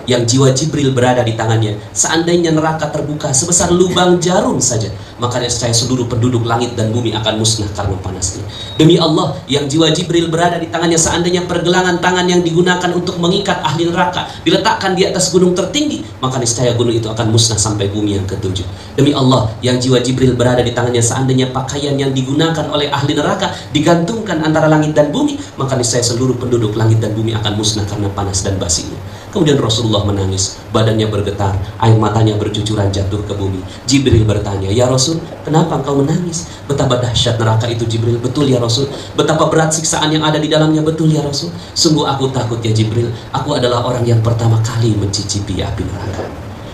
yang jiwa Jibril berada di tangannya, seandainya neraka terbuka sebesar lubang jarum saja, maka niscaya seluruh penduduk langit dan bumi akan musnah karena panasnya. Demi Allah, yang jiwa Jibril berada di tangannya, seandainya pergelangan tangan yang digunakan untuk mengikat ahli neraka diletakkan di atas gunung tertinggi, maka niscaya gunung itu akan musnah sampai bumi yang ketujuh. Demi Allah, yang jiwa Jibril berada di tangannya, seandainya pakaian yang digunakan oleh ahli neraka digantungkan antara langit dan bumi, maka niscaya seluruh penduduk langit dan bumi akan musnah karena panas dan basinya. Kemudian Rasulullah menangis, badannya bergetar, air matanya bercucuran jatuh ke bumi. Jibril bertanya, "Ya Rasul, kenapa engkau menangis? Betapa dahsyat neraka itu Jibril." "Betul ya Rasul." "Betapa berat siksaan yang ada di dalamnya." "Betul ya Rasul." "Sungguh aku takut ya Jibril, aku adalah orang yang pertama kali mencicipi api neraka."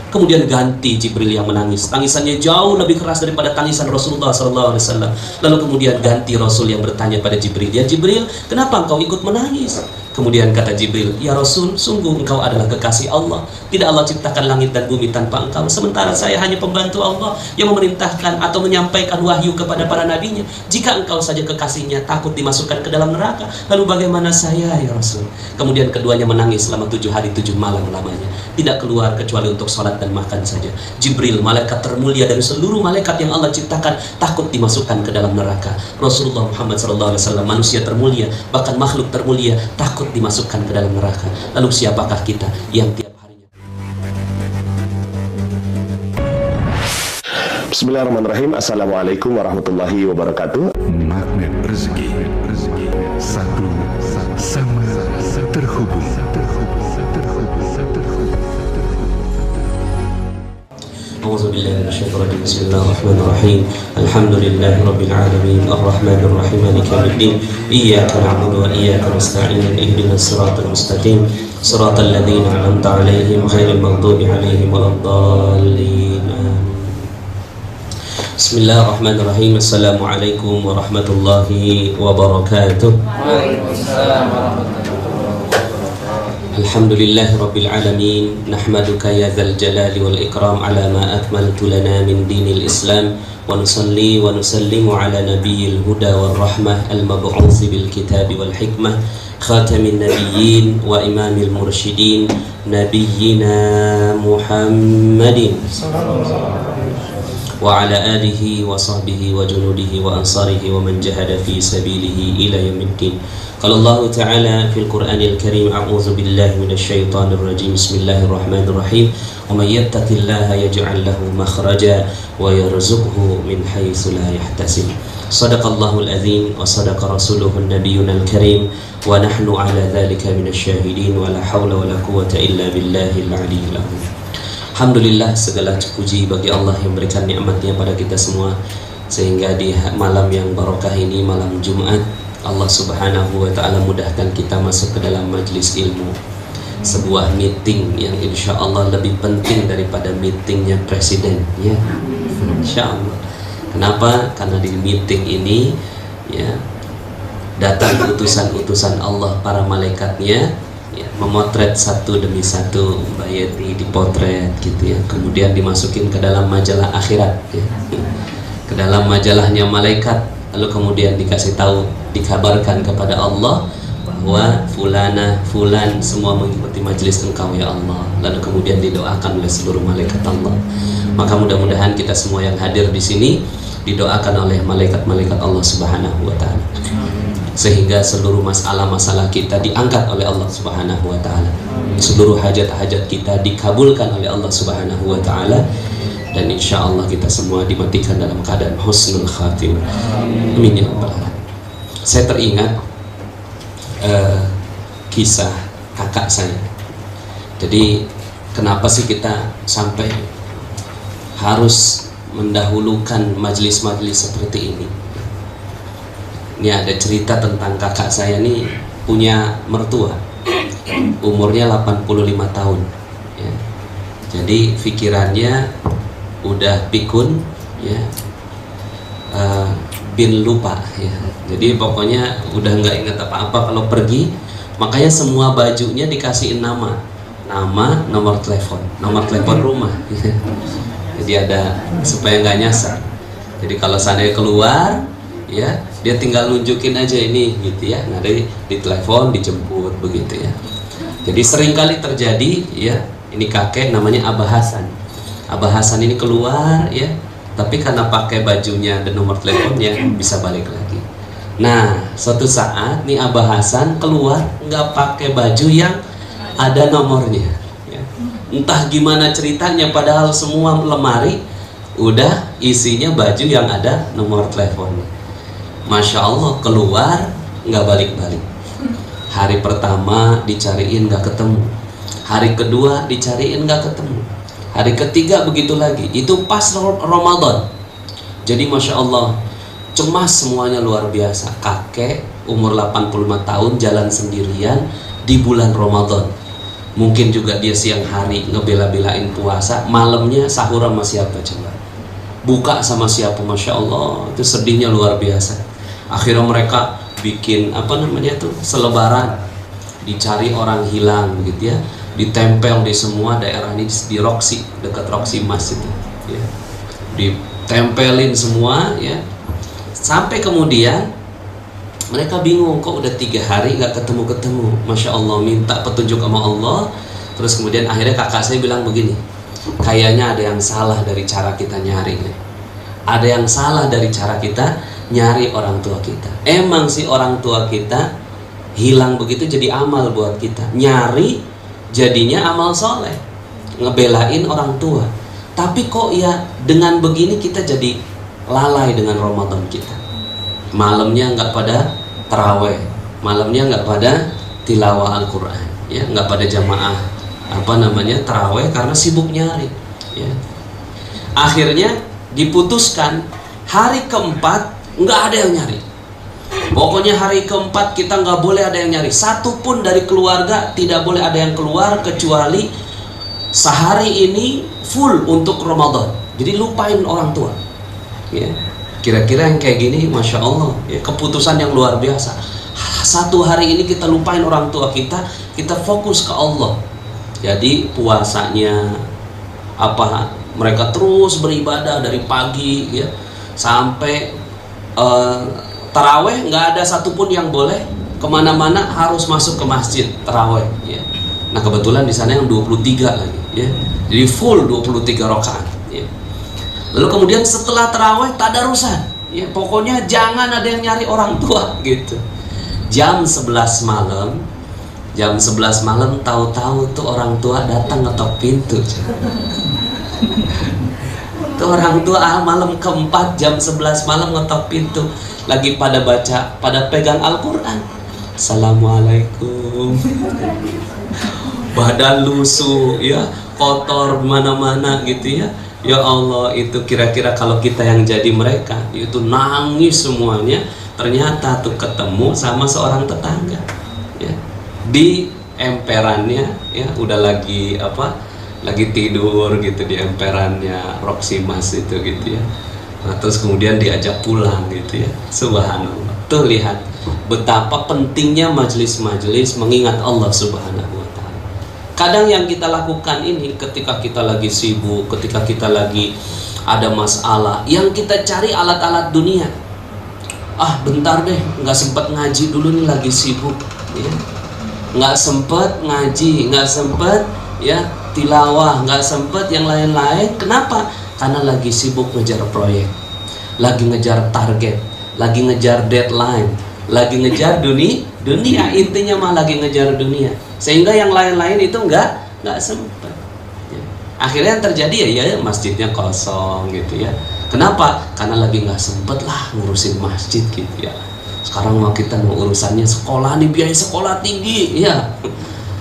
Kemudian ganti Jibril yang menangis, tangisannya jauh lebih keras daripada tangisan Rasulullah SAW. Lalu kemudian ganti Rasul yang bertanya pada Jibril, "Ya Jibril, kenapa engkau ikut menangis?" Kemudian kata Jibril, "Ya Rasul, sungguh engkau adalah kekasih Allah. Tidak Allah ciptakan langit dan bumi tanpa engkau. Sementara saya hanya pembantu Allah yang memerintahkan atau menyampaikan wahyu kepada para nabinya. Jika engkau saja kekasihnya takut dimasukkan ke dalam neraka, lalu bagaimana saya ya Rasul?" Kemudian keduanya menangis selama 7 hari 7 malam lamanya. Tidak keluar kecuali untuk sholat dan makan saja. Jibril, malaikat termulia dari seluruh malaikat yang Allah ciptakan, takut dimasukkan ke dalam neraka. Rasulullah Muhammad SAW, manusia termulia, bahkan makhluk termulia, takut dimasukkan ke dalam neraka. Lalu siapakah kita yang tiap harinya? Bismillahirrahmanirrahim. Assalamualaikum warahmatullahi wabarakatuh. Magnet rezeki, satu sama terhubung. A'udzubillahi minasyaitonir rajim. Bismillahirrahmanirrahim. Alhamdulillahi rabbil alamin, arrahmanir rahim, maliki yaumiddin. Iyyaka na'budu wa iyyaka nasta'in. Ihdinas siratal mustaqim, siratal ladzina an'amta 'alaihim ghairil maghdubi 'alaihim waladdallin. Bismillahirrahmanirrahim. Assalamualaikum warahmatullahi wabarakatuh. Waalaikumsalam warahmatullahi. Alhamdulillahi rabbil alamin, nahmaduka ya dzal jalali wal ikram ala ma akmaltu lana min dinil islam, wa nusalli wa nusallimu ala nabiyyil huda wal rahmah al mab'uts bil kitabi wal hikmah, khatamin nabiyyin wa imamil mursyidin, nabiyyina Muhammadin wa ala alihi wa sahbihi wa junudihi wa ansarihi wa man jahada fi sabilihi ila yaumiddin. Qala Allah Ta'ala fil Qur'anil Karim, a'udzu billahi minasyaitonir rajim. Bismillahirrahmanirrahim. Wa may yattaqillaha yaj'al lahu makhraja wa yarzuqhu min haitsu la yahtasib. Shadaqallahul azim wa sadaqa rasuluhun nabiyyunal karim wa nahnu 'ala dzalika minasyahidin wa la haula wa la quwwata illa billahil aliyyil azim. Alhamdulillah, segala puji bagi Allah yang memberikan nikmatnya pada kita semua, sehingga di malam yang barokah ini, malam Jumat, Allah Subhanahu wa ta'ala mudahkan kita masuk ke dalam majlis ilmu, sebuah meeting yang insya Allah lebih penting daripada meetingnya presiden, ya, insya Allah. Kenapa? Karena di meeting ini ya datang utusan-utusan Allah, para malaikatnya ya, memotret satu demi satu. Mbak Yeti dipotret gitu ya, kemudian dimasukin ke dalam majalah akhirat ya, ke dalam majalahnya malaikat. Lalu kemudian dikasih tahu, dikabarkan kepada Allah bahwa fulana, fulan semua mengikuti majelis engkau ya Allah. Lalu kemudian didoakan oleh seluruh malaikat Allah. Maka mudah-mudahan kita semua yang hadir di sini didoakan oleh malaikat-malaikat Allah Subhanahu wa ta'ala, sehingga seluruh masalah-masalah kita diangkat oleh Allah Subhanahu wa ta'ala, seluruh hajat-hajat kita dikabulkan oleh Allah Subhanahu wa ta'ala, dan insya Allah kita semua dimatikan dalam keadaan husnul khatimah. Amin ya rabbal alamin. Saya teringat kisah kakak saya. Jadi kenapa sih kita sampai harus mendahulukan majelis-majelis seperti ini? Ini ada cerita tentang kakak saya nih, punya mertua, umurnya 85 tahun ya. Jadi pikirannya udah pikun ya, bin lupa ya. Jadi pokoknya udah nggak ingat apa-apa kalau pergi. Makanya semua bajunya dikasihin nama, nomor telepon rumah ya. Jadi ada supaya nggak nyasar. Jadi kalau seandainya keluar ya, dia tinggal nunjukin aja ini gitu ya. Nah, di telepon, dijemput begitu ya. Jadi seringkali terjadi ya, Ini kakek namanya Abah Hasan. Abah Hasan ini keluar ya, tapi karena pakai bajunya dan nomor teleponnya bisa balik lagi. Nah, suatu saat nih Abah Hasan keluar nggak pakai baju yang ada nomornya. Ya. Entah gimana ceritanya, padahal semua lemari udah isinya baju yang ada nomor teleponnya. Masya Allah, keluar nggak balik-balik. Hari pertama dicariin nggak ketemu, hari kedua dicariin nggak ketemu, hari ketiga begitu lagi. Itu pas Ramadan. Jadi Masya Allah, cemas semuanya luar biasa. Kakek umur 85 tahun jalan sendirian di bulan Ramadan. Mungkin juga dia siang hari ngebela-belain puasa, malamnya sahur sama siapa coba? Buka sama siapa? Masya Allah, itu sedihnya luar biasa. Akhirnya mereka bikin selebaran, dicari orang hilang gitu ya, ditempel di semua daerah ini, di Roxy, dekat Roxy Mas itu ya, ditempelin semua ya, sampai kemudian mereka bingung, kok udah 3 hari nggak ketemu. Masya Allah, minta petunjuk sama Allah. Terus kemudian akhirnya kakak saya bilang begini, kayaknya ada yang salah dari cara kita nyari nih. Ada yang salah dari cara kita nyari orang tua kita. Emang sih orang tua kita hilang begitu jadi amal buat kita. Nyari jadinya amal soleh, ngebelain orang tua. Tapi kok ya dengan begini kita jadi lalai dengan Ramadan kita. Malamnya nggak pada taraweh, malamnya nggak pada tilawah Al-Quran, ya, nggak pada jamaah taraweh karena sibuk nyari. Ya. Akhirnya diputuskan hari keempat nggak ada yang nyari. Pokoknya hari keempat kita nggak boleh ada yang nyari. Satu pun dari keluarga tidak boleh ada yang keluar kecuali sehari ini full untuk Ramadan. Jadi lupain orang tua. Ya. Kira-kira yang kayak gini, Masya Allah, ya, keputusan yang luar biasa. Satu hari ini kita lupain orang tua kita, kita fokus ke Allah. Jadi puasanya mereka terus beribadah dari pagi ya sampai taraweh, nggak ada satupun yang boleh kemana-mana, harus masuk ke masjid taraweh ya. Nah kebetulan di sana yang 23 lagi ya, jadi full 23 rakaat ya. Lalu kemudian setelah taraweh tadarusan ya, pokoknya jangan ada yang nyari orang tua gitu. Jam 11 malam tahu-tahu tuh orang tua datang ngetok pintu. Tuh orang tua malam keempat jam 11 malam ngetok pintu, lagi pada baca, pada pegang Al-Quran. Assalamualaikum. Badan lusuh ya, kotor mana-mana gitu ya. Ya Allah, itu kira-kira kalau kita yang jadi mereka, itu nangis semuanya. Ternyata tuh ketemu sama seorang tetangga ya, di emperannya ya, udah lagi tidur gitu di emperannya Roxy Mas itu gitu ya. Nah, terus kemudian diajak pulang gitu ya. Subhanallah. Tuh lihat betapa pentingnya majelis-majelis mengingat Allah Subhanahu wa taala. Kadang yang kita lakukan ini ketika kita lagi sibuk, ketika kita lagi ada masalah, yang kita cari alat-alat dunia. Bentar deh, nggak sempet ngaji dulu nih, lagi sibuk ya. Nggak sempet ngaji, nggak sempet ya tilawah, nggak sempet yang lain-lain. Kenapa? Karena lagi sibuk ngejar proyek, lagi ngejar target, lagi ngejar deadline, lagi ngejar dunia. Intinya mah lagi ngejar dunia, sehingga yang lain-lain itu nggak sempet ya. Akhirnya yang terjadi ya masjidnya kosong gitu ya. Kenapa? Karena lagi nggak sempet lah ngurusin masjid gitu ya. Sekarang mah kita mau urusannya sekolah nih, biaya sekolah tinggi ya.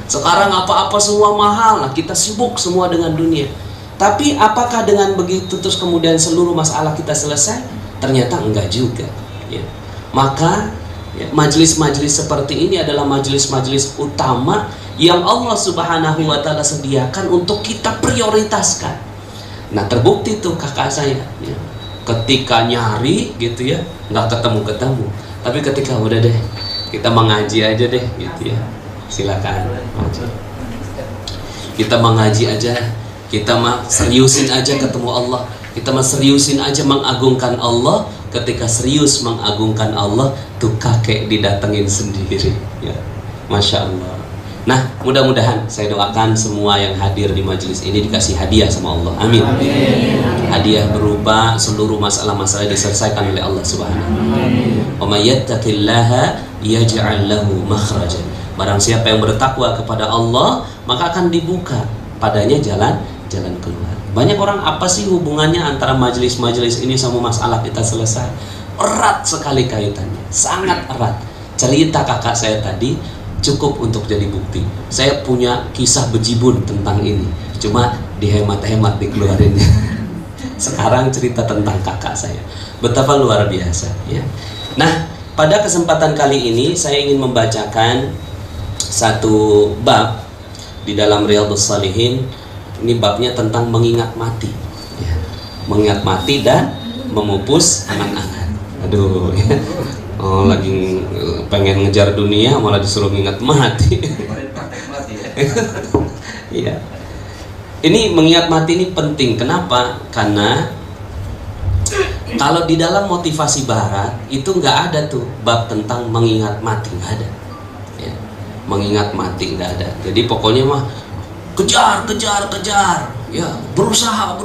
Sekarang apa-apa semua mahal. Nah, kita sibuk semua dengan dunia. Tapi apakah dengan begitu terus kemudian seluruh masalah kita selesai? Ternyata enggak juga ya. Maka ya, majelis-majelis seperti ini adalah majelis-majelis utama yang Allah Subhanahu wa taala sediakan untuk kita prioritaskan. Nah, terbukti tuh kakak saya ya, ketika nyari gitu ya, nggak ketemu. Tapi ketika udah deh, kita mengaji aja deh gitu ya, silakan ngaji. Kita mengaji aja, kita mah seriusin aja ketemu Allah, kita mah seriusin aja mengagungkan Allah. Ketika serius mengagungkan Allah, tuh kakek didatengin sendiri ya. Masya Allah. Nah, mudah-mudahan saya doakan semua yang hadir di majelis ini dikasih hadiah sama Allah. Amin. Hadiah berupa seluruh masalah-masalah diselesaikan oleh Allah Subhanahu wa taala. Wa may yattaqillaha yaj'al lahu makhrajan. Barang siapa yang bertakwa kepada Allah, maka akan dibuka padanya jalan keluar. Banyak orang, apa sih hubungannya antara majelis-majelis ini sama masalah kita selesai? Erat sekali kaitannya, sangat erat. Cerita kakak saya tadi cukup untuk jadi bukti. Saya punya kisah bejibun tentang ini, cuma dihemat-hemat dikeluarinnya. Sekarang cerita tentang kakak saya, betapa luar biasa ya. Nah, pada kesempatan kali ini saya ingin membacakan satu bab di dalam Riyadhus Shalihin. Ini babnya tentang mengingat mati ya. Mengingat mati dan memupus angan-angan. Aduh ya. Oh, lagi pengen ngejar dunia malah disuruh ingat mati. Iya. Ini mengingat mati ini penting. Kenapa? Karena kalau di dalam motivasi barat itu nggak ada tuh bab tentang mengingat mati, nggak ada. Ya. Mengingat mati nggak ada. Jadi pokoknya mah kejar, ya berusaha,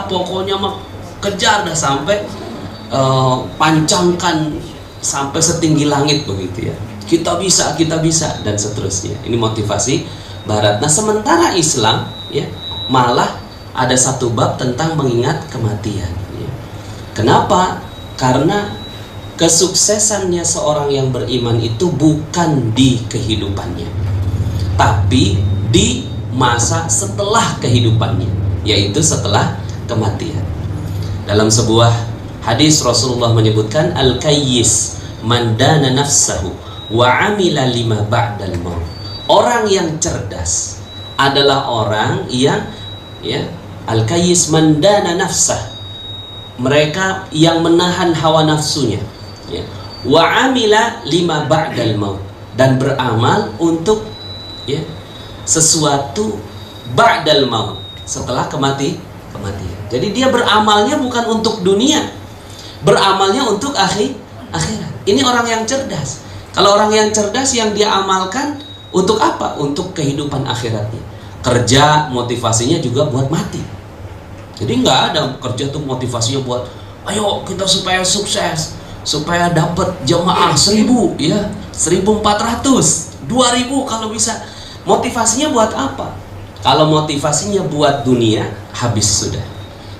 pokoknya mah kejar dah sampai pancangkan sampai setinggi langit begitu ya. Kita bisa dan seterusnya. Ini motivasi barat. Nah, sementara Islam ya malah ada satu bab tentang mengingat kematian. Ya. Kenapa? Karena kesuksesannya seorang yang beriman itu bukan di kehidupannya, tapi di masa setelah kehidupannya, yaitu setelah kematian. Dalam sebuah hadis Rasulullah menyebutkan, al-kayyis man dana nafsahu wa amila lima ba'dal maut. Orang yang cerdas adalah orang yang ya, al-kayyis man dana nafsah, mereka yang menahan hawa nafsunya ya, wa amila lima ba'dal maut, dan beramal untuk ya sesuatu ba'dal maut, setelah kematian. Jadi dia beramalnya bukan untuk dunia, beramalnya untuk akhirat. Ini orang yang cerdas. Kalau orang yang cerdas, yang dia amalkan untuk apa? Untuk kehidupan akhiratnya. Kerja motivasinya juga buat mati. Jadi nggak ada kerja tuh motivasinya buat ayo kita supaya sukses, supaya dapat jamaah 1000 ya, 1400, 2000 kalau bisa. Motivasinya buat apa? Kalau motivasinya buat dunia, habis sudah.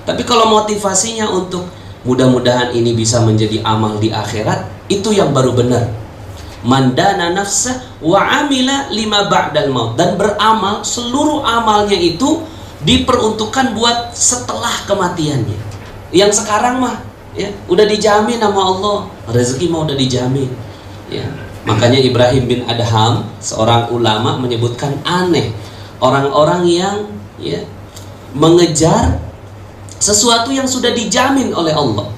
Tapi kalau motivasinya untuk mudah-mudahan ini bisa menjadi amal di akhirat, itu yang baru benar. Mandana nafsah wa amila lima ba'dal maut, dan beramal, seluruh amalnya itu diperuntukkan buat setelah kematiannya. Yang sekarang mah ya udah dijamin sama Allah, rezeki mah udah dijamin ya. Makanya Ibrahim bin Adham, seorang ulama, menyebutkan aneh orang-orang yang ya mengejar sesuatu yang sudah dijamin oleh Allah,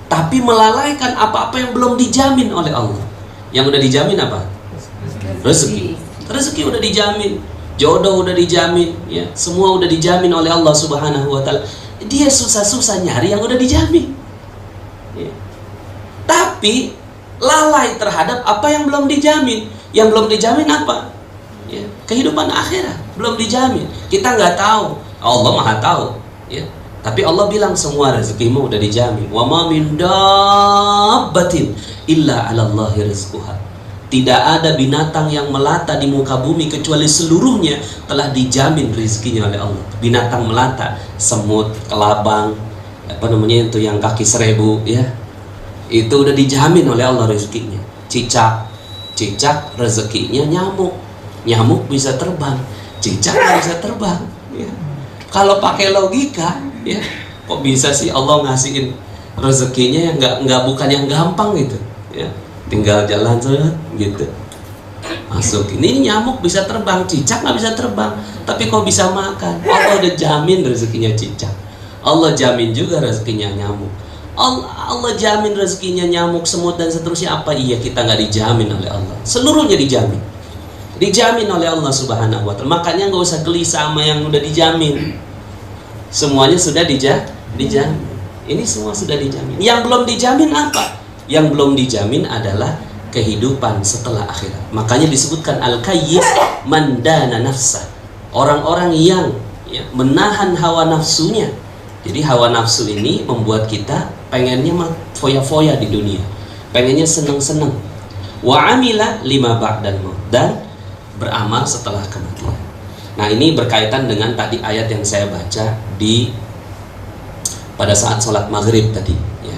tapi melalaikan apa-apa yang belum dijamin oleh Allah. Yang udah dijamin apa? Rezeki. Rezeki udah dijamin, jodoh udah dijamin, ya semua udah dijamin oleh Allah Subhanahu wa taala. Dia susah-susah nyari yang udah dijamin. Ya. Tapi lalai terhadap apa yang belum dijamin. Yang belum dijamin apa? Ya, kehidupan akhirat belum dijamin. Kita nggak tahu, Allah Maha tahu. Ya. Tapi Allah bilang semua rezekimu udah dijamin. Wa ma min dabbatin illa 'alallahi rizquha. Tidak ada binatang yang melata di muka bumi kecuali seluruhnya telah dijamin rezekinya oleh Allah. Binatang melata, semut, kelabang, apa namanya itu yang kaki 1000 ya. Itu udah dijamin oleh Allah rezekinya. Cicak rezekinya nyamuk. Nyamuk bisa terbang, cicak nggak bisa terbang. Ya. Kalau pakai logika, ya kok bisa sih Allah ngasihin rezekinya yang nggak bukan yang gampang gitu. Ya. Tinggal jalan saja gitu. Masuk. Ini nyamuk bisa terbang, cicak nggak bisa terbang, tapi kok bisa makan? Allah udah jamin rezekinya cicak. Allah jamin juga rezekinya nyamuk. Allah jamin rezekinya nyamuk, semut dan seterusnya. Apa iya kita nggak dijamin oleh Allah? Seluruhnya dijamin. Dijamin oleh Allah Subhanahu wa taala. Makanya nggak usah geli sama yang udah dijamin. Semuanya sudah dijamin. Ini semua sudah dijamin. Yang belum dijamin apa? Yang belum dijamin adalah kehidupan setelah akhirat. Makanya disebutkan al-kayyis man dana nafsah, orang-orang yang menahan hawa nafsunya. Jadi hawa nafsu ini membuat kita pengennya foya-foya di dunia, pengennya seneng-seneng. Wa amila lima ba'dal maut, dan beramal setelah kematian. Nah, ini berkaitan dengan tadi ayat yang saya baca pada saat sholat maghrib tadi, ya.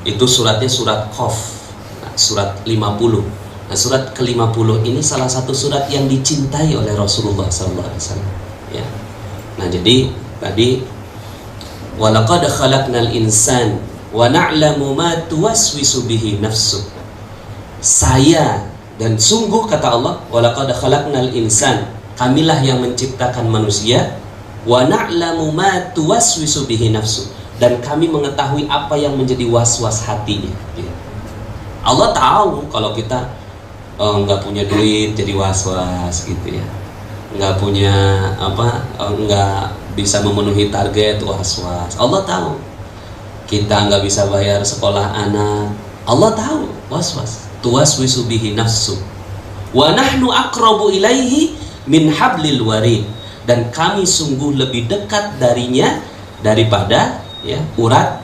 Itu suratnya surat Qaf, surat 50. Nah, surat ke-50 ini salah satu surat yang dicintai oleh Rasulullah SAW, ya. Nah, jadi tadi walaqad khalaqnal insan wa na'lamu ma tuwaswisu bihi nafsu. Saya, dan sungguh kata Allah, walaqad khalaqnal insan, kamilah yang menciptakan manusia, wa na'lamu ma tuwaswisu bihi nafsu, dan kami mengetahui apa yang menjadi was-was hatinya. Allah tahu kalau kita nggak punya duit jadi was-was gitu ya, nggak punya nggak bisa memenuhi target, was-was. Allah tahu kita nggak bisa bayar sekolah anak, Allah tahu, was-was. Tuwaswisu bihi nafsu wa nahnu aqrabu ilaihi min hablil warid, dan kami sungguh lebih dekat darinya daripada urat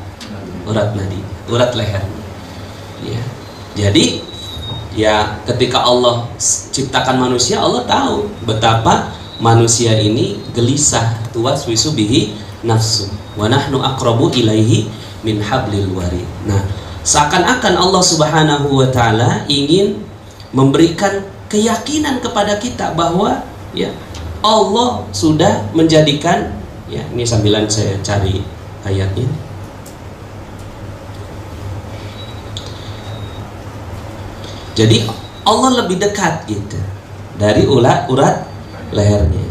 nadi, urat leher. Ya. Jadi ketika Allah ciptakan manusia, Allah tahu betapa manusia ini gelisah. Tuwaswisu bihi nafsu wa nahnu aqrabu ilaihi min hablil warid. Nah, seakan-akan Allah Subhanahu wa taala ingin memberikan keyakinan kepada kita bahwa Allah sudah menjadikan, ini sambilan saya cari ayatnya. Jadi Allah lebih dekat gitu dari urat lehernya.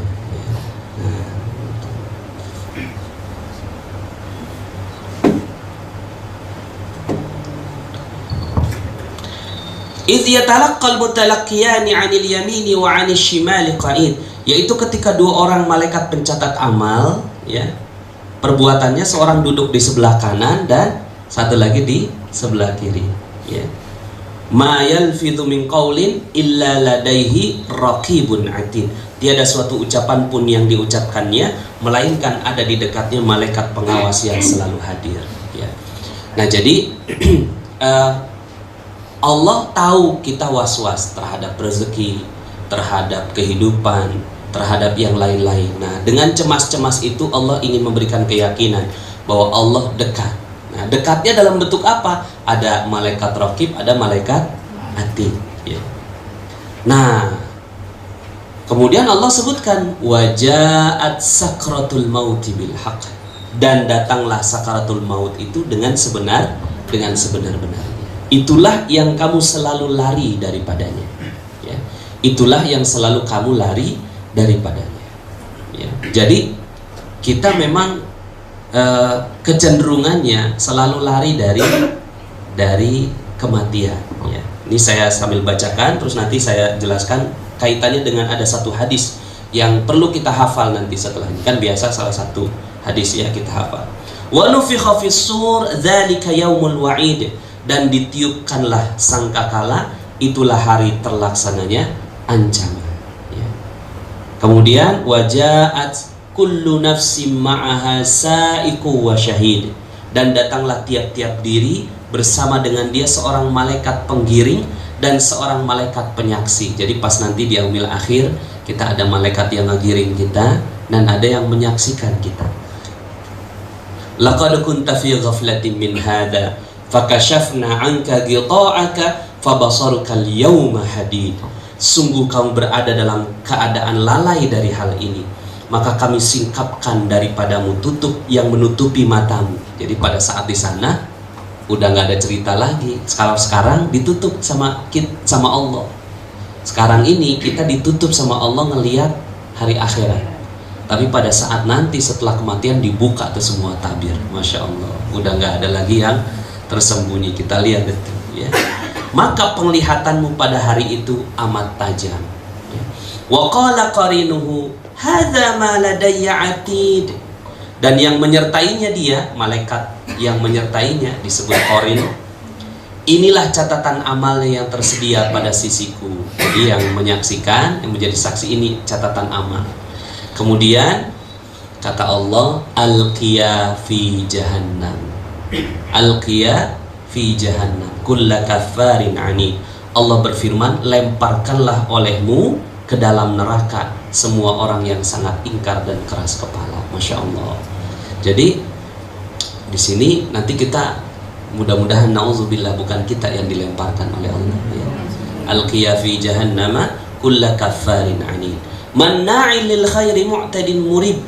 Idh yatalaqqal mutalaqqiyani 'anil yamini wa 'anil shimali qa'id, yaitu ketika dua orang malaikat pencatat amal, perbuatannya, seorang duduk di sebelah kanan dan satu lagi di sebelah kiri, ma yalfidhu min qaulin illa ladaihi raqibun 'atid, tiada suatu ucapan pun yang diucapkannya melainkan ada di dekatnya malaikat pengawas yang selalu hadir, Nah, jadi Allah tahu kita was-was terhadap rezeki, terhadap kehidupan, terhadap yang lain-lain. Nah, dengan cemas-cemas itu Allah ingin memberikan keyakinan bahwa Allah dekat. Nah, dekatnya dalam bentuk apa? Ada malaikat raqib, ada malaikat atid. Nah, kemudian Allah sebutkan waja'at sakratul mauti bil haqq, dan datanglah sakaratul maut itu dengan sebenar-benarnya. Itulah yang kamu selalu lari daripadanya, itulah yang selalu kamu lari daripadanya. Jadi kita memang kecenderungannya selalu lari dari kematian. Ini saya sambil bacakan, terus nanti saya jelaskan kaitannya dengan ada satu hadis yang perlu kita hafal nanti setelah ini. Kan biasa salah satu hadis kita hafal. Wa nufikha fis sur dzalika yaumul wa'id, dan ditiupkanlah sangkakala, itulah hari terlaksananya ancaman. Kemudian waja'at kullu nafsim ma'aha sa'iqu wa syahid, dan datanglah tiap-tiap diri bersama dengan dia seorang malaikat penggiring dan seorang malaikat penyaksi. Jadi pas nanti di yaumil akhir kita ada malaikat yang ngegiring kita dan ada yang menyaksikan kita. Laqad kunta fi ghaflatin min hadza fakashafna 'anka ghita'aka fabasaruka al-yawma hadid. Sungguh kamu berada dalam keadaan lalai dari hal ini, maka kami singkapkan daripadamu tutup yang menutupi matamu. Jadi pada saat di sana udah nggak ada cerita lagi. Sekarang ditutup sama Allah. Sekarang ini kita ditutup sama Allah ngelihat hari akhirat. Tapi pada saat nanti setelah kematian dibuka tuh semua tabir. Masya Allah, udah nggak ada lagi yang tersembunyi. Kita lihat itu, Maka penglihatanmu pada hari itu amat tajam. Wa qala qarinuhu hadza ma ladayya atid, dan yang menyertainya dia, malaikat yang menyertainya disebut qarin, inilah catatan amalnya yang tersedia pada sisiku. Jadi yang menyaksikan, yang menjadi saksi, ini catatan amal. Kemudian kata Allah, alqiya fi jahannam, alqiya fi jahannam kulla kaffarin anid. Allah berfirman, lemparkanlah olehmu ke dalam neraka semua orang yang sangat ingkar dan keras kepala. Masya Allah. Jadi di sini nanti kita mudah-mudahan, na'udzubillah, bukan kita yang dilemparkan oleh Allah, ya. Alqiya fi jahannama kulla kaffarin anid manna'il lil khairi mu'tadin murib,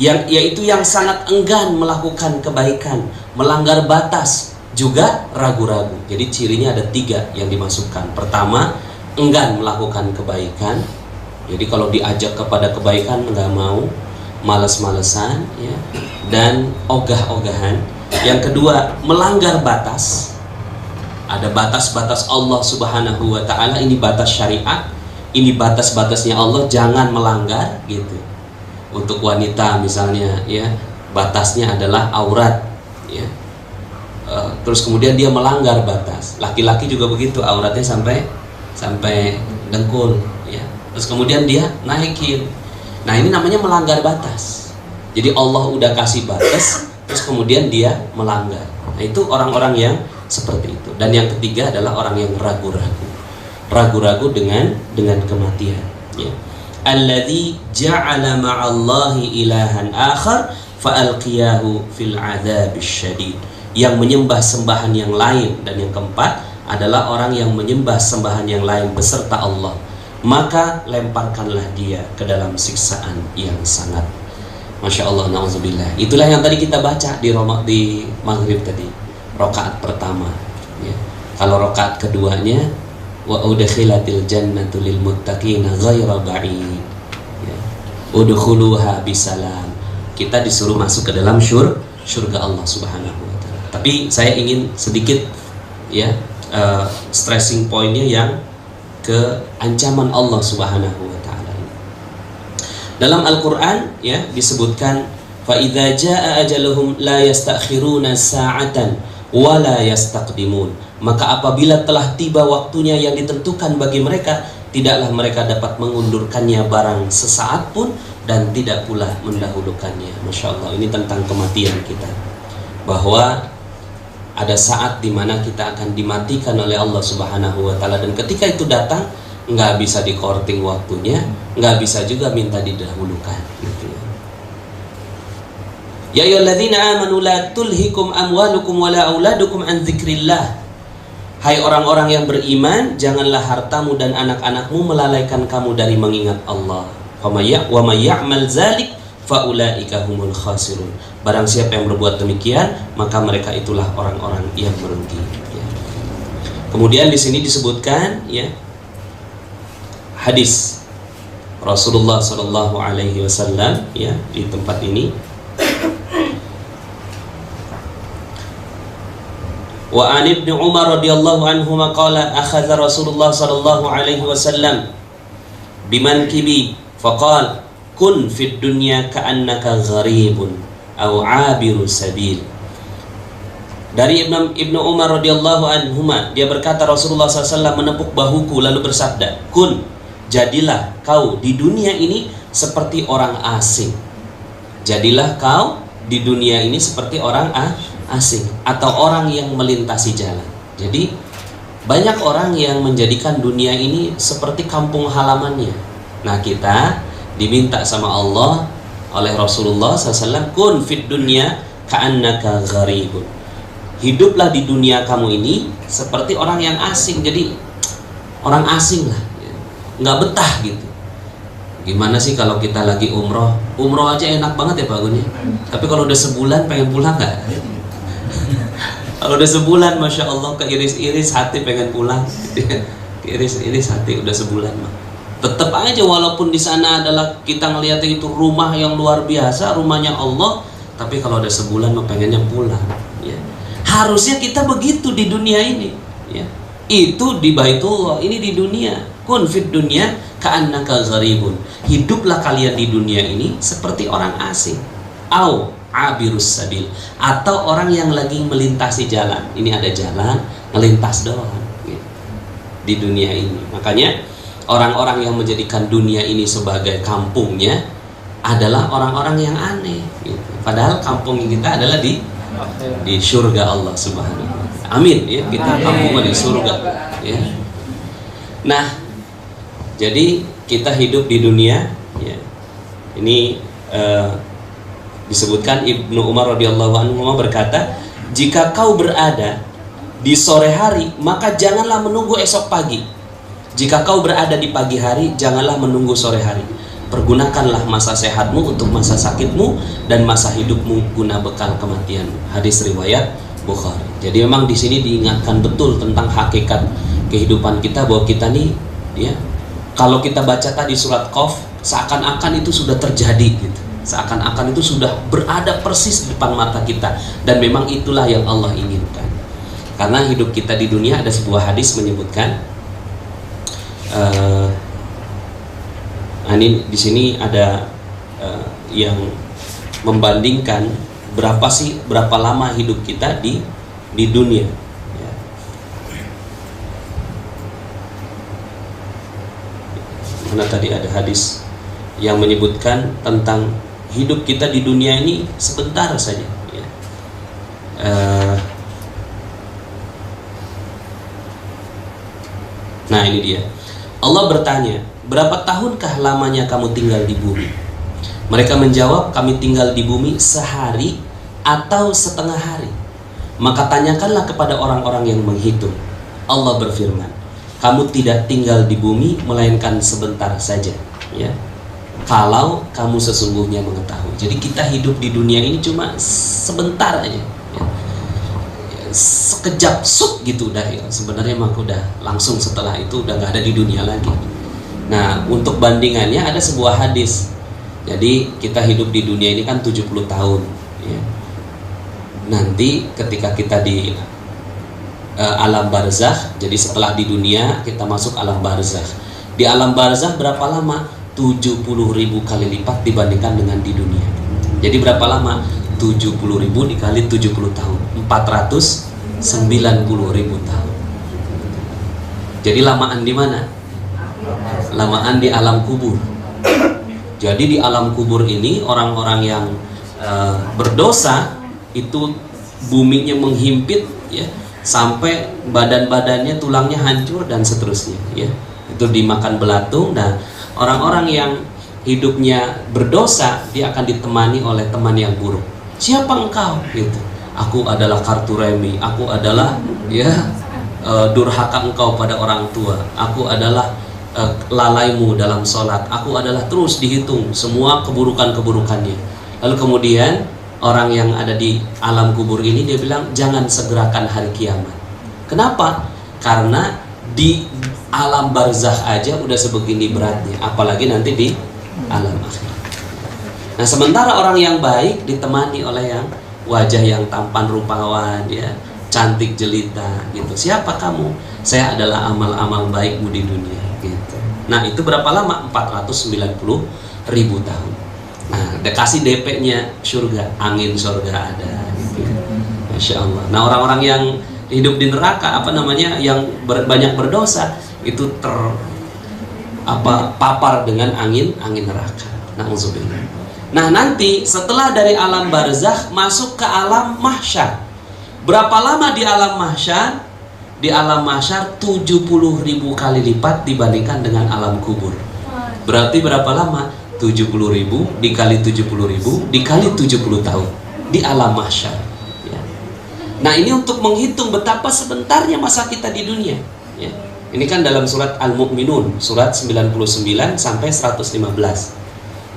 yaitu yang sangat enggan melakukan kebaikan, melanggar batas, juga ragu-ragu. Jadi cirinya ada 3 yang dimasukkan. Pertama, enggan melakukan kebaikan. Jadi kalau diajak kepada kebaikan nggak mau, males-malesan, ya, dan ogah-ogahan. Yang kedua, melanggar batas. Ada batas-batas Allah Subhanahu wa ta'ala, ini batas syariat, ini batas-batasnya Allah, jangan melanggar gitu. Untuk wanita misalnya, ya, batasnya adalah aurat, ya. Terus kemudian dia melanggar batas. Laki-laki juga begitu, auratnya sampai dengkul, ya. Terus kemudian dia naikin. Nah, ini namanya melanggar batas. Jadi Allah udah kasih batas, terus kemudian dia melanggar. Nah, itu orang-orang yang seperti itu. Dan yang ketiga adalah orang yang ragu-ragu. Ragu-ragu dengan kematian, ya. Alladzi ja'ala ma'allahi ilahan akhar fa'alqiyahu fil 'adzabis syadid. Yang menyembah sembahan yang lain. Dan yang keempat adalah orang yang menyembah sembahan yang lain beserta Allah, maka lemparkanlah dia ke dalam siksaan yang sangat. Masya Allah, na'udzubillah. Itulah yang tadi kita baca di maghrib tadi, rakaat pertama, ya. Kalau rakaat keduanya, wa udkhilatil jannatu lil muttaqina ghaira ba'id, ya. Udkhuluha bisalam. Kita disuruh masuk ke dalam surga Allah Subhanahu wa ta'ala. Tapi saya ingin sedikit, ya, stressing pointnya yang ke ancaman Allah Subhanahu wa ta'ala. Dalam Al-Quran, ya, disebutkan fa idza jaa ajaluhum la yastakhiruna sa'atan wa la yastaqdimun. Maka apabila telah tiba waktunya yang ditentukan bagi mereka, tidaklah mereka dapat mengundurkannya barang sesaat pun, dan tidak pula mendahulukannya. Masya Allah, ini tentang kematian kita, bahwa ada saat dimana kita akan dimatikan oleh Allah Subhanahu wa ta'ala. Dan ketika itu datang, nggak bisa dikorting waktunya, nggak bisa juga minta didahulukan, gitu. Ya ayyuhalladzina amanu la tulhikum amwalukum wala auladukum an dzikrillah. Hai orang-orang yang beriman, janganlah hartamu dan anak-anakmu melalaikan kamu dari mengingat Allah. Wa may ya'mal dzalik faulaika humul khasirun. Barang siapa yang berbuat demikian, maka mereka itulah orang-orang yang merugi, ya. Kemudian di sini disebutkan, ya, hadis Rasulullah sallallahu alaihi wasallam, ya, di tempat ini. Wa an Ibnu Umar radhiyallahu anhuma qala akhadha Rasulullah sallallahu alaihi wasallam bimankibi faqala kun fid dunya ka'annaka gharibun aw 'abiru sabil. Dari Ibnu Umar radhiyallahu anhuma, dia berkata Rasulullah SAW menepuk bahuku lalu bersabda, kun, jadilah kau di dunia ini seperti orang asing. Jadilah kau di dunia ini seperti orang asing, atau orang yang melintasi jalan. Jadi banyak orang yang menjadikan dunia ini seperti kampung halamannya. Nah, kita diminta sama Allah oleh Rasulullah SAW, kun fid dunya ka'annaka gharibun. Hiduplah di dunia kamu ini seperti orang yang asing. Jadi orang asing lah, nggak betah gitu. Gimana sih kalau kita lagi umroh aja enak banget ya Pak Gun, ya. Tapi kalau udah sebulan pengen pulang nggak? Kalau udah sebulan, Masya Allah, keiris-iris hati pengen pulang. Keiris-iris hati udah sebulan mah. Tetap aja walaupun di sana adalah kita ngelihat itu rumah yang luar biasa, rumahnya Allah, tapi kalau ada sebulan mah pengennya pulang, ya. Harusnya kita begitu di dunia ini, ya. Itu di Baitullah, ini di dunia. Kun fid dunya ka'annaka gharibun. Hiduplah kalian di dunia ini seperti orang asing. Au abirus sabil, atau orang yang lagi melintasi jalan. Ini ada jalan, ngelintas doang gitu, di dunia ini. Makanya orang-orang yang menjadikan dunia ini sebagai kampungnya adalah orang-orang yang aneh gitu. Padahal kampung kita adalah di surga Allah Subhanahu wa ta'ala. Amin ya, kita kampungnya di surga ya. Nah, jadi kita hidup di dunia ya. Ini disebutkan Ibnu Umar radhiyallahu anhu berkata, jika kau berada di sore hari, maka janganlah menunggu esok pagi. Jika kau berada di pagi hari, janganlah menunggu sore hari. Pergunakanlah masa sehatmu untuk masa sakitmu, dan masa hidupmu guna bekal kematianmu. Hadis riwayat Bukhari. Jadi memang di sini diingatkan betul tentang hakikat kehidupan kita, bahwa kita nih ya, kalau kita baca tadi surat Qaf, seakan-akan itu sudah terjadi gitu. Seakan-akan itu sudah berada persis di depan mata kita, dan memang itulah yang Allah inginkan. Karena hidup kita di dunia, ada sebuah hadis menyebutkan ini di sini ada yang membandingkan berapa lama hidup kita di dunia. Ya. Mana tadi ada hadis yang menyebutkan tentang hidup kita di dunia ini sebentar saja. Ya. Nah ini dia. Allah bertanya, berapa tahunkah lamanya kamu tinggal di bumi? Mereka menjawab, kami tinggal di bumi sehari atau setengah hari. Maka tanyakanlah kepada orang-orang yang menghitung. Allah berfirman, kamu tidak tinggal di bumi melainkan sebentar saja ya, kalau kamu sesungguhnya mengetahui. Jadi kita hidup di dunia ini cuma sebentar aja ya. Sekejap sup gitu udah ya. Sebenarnya mah udah langsung setelah itu udah nggak ada di dunia lagi. Nah, untuk bandingannya ada sebuah hadis. Jadi kita hidup di dunia ini kan 70 tahun ya. Nanti ketika kita di alam barzakh, jadi setelah di dunia kita masuk alam barzakh. Di alam barzakh berapa lama? 70.000 kali lipat dibandingkan dengan di dunia. Jadi berapa lama? 70.000 dikali 70 tahun, 490.000 tahun. Jadi lamaan di mana? Lamaan di alam kubur. Jadi di alam kubur ini orang-orang yang berdosa itu buminya menghimpit ya, sampai badan-badannya, tulangnya hancur dan seterusnya ya. Itu dimakan belatung. Dan orang-orang yang hidupnya berdosa, dia akan ditemani oleh teman yang buruk. Siapa engkau? Gitu. Aku adalah kartu remi, aku adalah ya durhaka engkau pada orang tua, aku adalah lalaimu dalam sholat, aku adalah, terus dihitung semua keburukan-keburukannya. Lalu kemudian orang yang ada di alam kubur ini dia bilang, jangan segerakan hari kiamat. Kenapa? Karena di alam barzakh aja udah sebegini beratnya, apalagi nanti di alam akhirat. Nah, sementara orang yang baik ditemani oleh yang wajah yang tampan rupawan ya, cantik jelita gitu. Siapa kamu? Saya adalah amal-amal baikmu di dunia gitu. Nah, itu berapa lama? 490.000 tahun. Nah, kasih DP-nya surga, angin surga ada gitu. Masya Allah. Nah, orang-orang yang hidup di neraka, yang banyak berdosa, itu papar dengan angin neraka. Nauzubillah. Nah, nanti setelah dari alam barzakh masuk ke alam mahsyar. Berapa lama di alam mahsyar? Di alam mahsyar 70.000 kali lipat dibandingkan dengan alam kubur. Berarti berapa lama? 70.000 dikali 70.000 dikali 70 tahun di alam mahsyar ya. Nah, ini untuk menghitung betapa sebentarnya masa kita di dunia ya. Ini kan dalam surat Al-Mu'minun, surat 99 sampai 115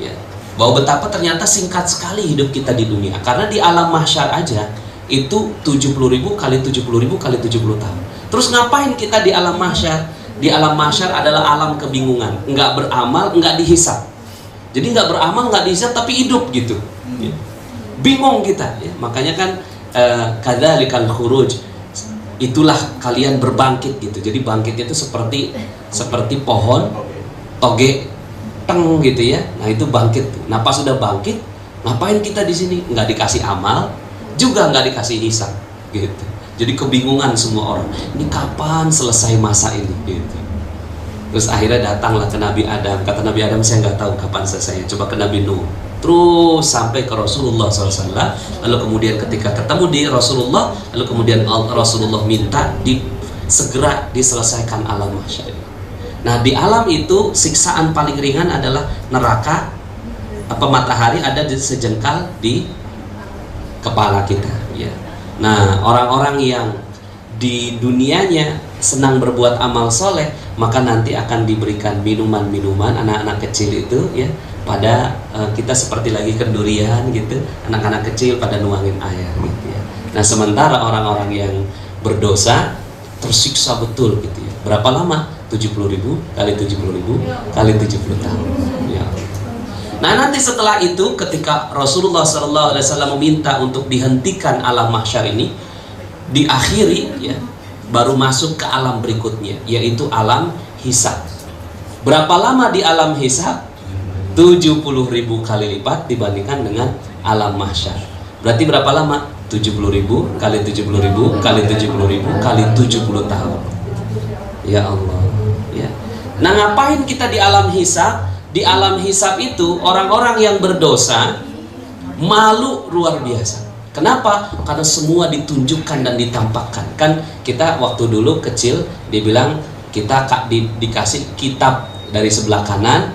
ya, bahwa betapa ternyata singkat sekali hidup kita di dunia. Karena di alam mahsyar aja itu 70.000 kali 70.000 kali 70 tahun. Terus ngapain kita di alam mahsyar? Di alam mahsyar adalah alam kebingungan, nggak beramal, nggak dihisab. Jadi nggak beramal, nggak dihisab, tapi hidup gitu ya. Bingung kita ya. Makanya kan kadzalikal khuruj, itulah kalian berbangkit gitu. Jadi bangkitnya itu seperti pohon toge teng gitu ya. Nah, itu bangkit. Nah, pas sudah bangkit Ngapain kita di sini? Nggak dikasih amal, juga nggak dikasih hisab, gitu. Jadi kebingungan semua orang. Ini kapan selesai masa ini? Gitu. Terus akhirnya datanglah ke Nabi Adam. Kata Nabi Adam, saya nggak tahu kapan selesainya. Coba ke Nabi Nuh. Terus sampai ke Rasulullah SAW. Lalu kemudian ketika ketemu di Rasulullah, lalu kemudian Rasulullah minta segera diselesaikan alam mahsyar. Nah, di alam itu siksaan paling ringan adalah neraka. Matahari ada di sejengkal di kepala kita, ya. Nah, orang-orang yang di dunianya senang berbuat amal soleh, maka nanti akan diberikan minuman-minuman anak-anak kecil itu, ya. Pada kita seperti lagi kendurian gitu, anak-anak kecil pada nuangin air gitu, ya. Nah, sementara orang-orang yang berdosa tersiksa betul gitu, ya. Berapa lama? 70.000 kali 70.000 kali 70 tahun, ya. Nah, nanti setelah itu ketika Rasulullah SAW meminta untuk dihentikan alam mahsyar ini, diakhiri, ya, baru masuk ke alam berikutnya, yaitu alam hisab. Berapa lama di alam hisab? 70.000 kali lipat dibandingkan dengan alam mahsyar. Berarti berapa lama? 70.000 kali 70.000 kali 70.000 kali 70 tahun. Ya Allah, ya. Nah, ngapain kita di alam hisab? Di alam hisab itu orang-orang yang berdosa malu luar biasa. Kenapa? Karena semua ditunjukkan dan ditampakkan. Kan kita waktu dulu kecil dibilang kita dikasih kitab dari sebelah kanan,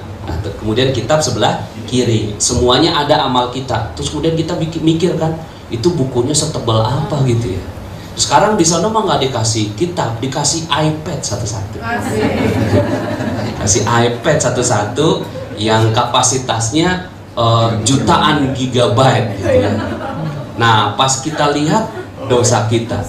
kemudian kitab sebelah kiri. Semuanya ada amal kita. Terus kemudian kita mikir kan, itu bukunya setebal apa gitu ya. Sekarang di sana mah nggak dikasih kitab, dikasih iPad satu-satu. Kasih iPad satu-satu yang kapasitasnya jutaan gigabyte gitu ya. Nah, pas kita lihat dosa kita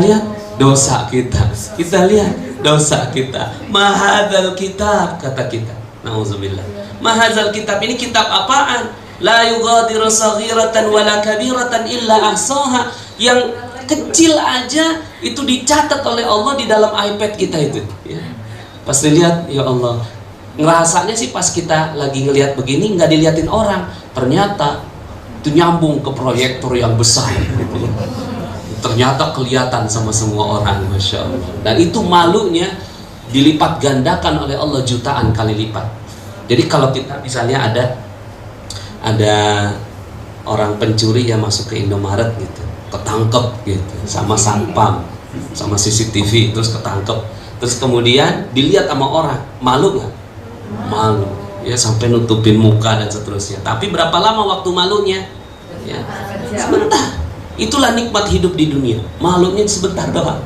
lihat dosa kita lihat dosa kita. Mahadzal kitab, kata kita. Nauzubillah. Mahadzal kitab, ini kitab apaan? La yughadiru saghiratan wala kabiratan illa ahsaha. Yang kecil aja itu dicatat oleh Allah di dalam iPad kita itu, ya. Pas dilihat, ya Allah, ngerasanya sih pas kita lagi ngelihat begini nggak diliatin orang, ternyata itu nyambung ke proyektor yang besar gitu, ya. Ternyata kelihatan sama semua orang, Masya Allah. Dan itu malunya dilipat gandakan oleh Allah jutaan kali lipat. Jadi kalau kita misalnya ada orang pencuri yang masuk ke Indomaret gitu, ketangkep gitu sama satpam, sama CCTV, terus ketangkep, terus kemudian dilihat sama orang, malu nggak? Malu, ya, sampai nutupin muka dan seterusnya. Tapi berapa lama waktu malunya? Ya, sebentar. Itulah nikmat hidup di dunia, malunya sebentar doang.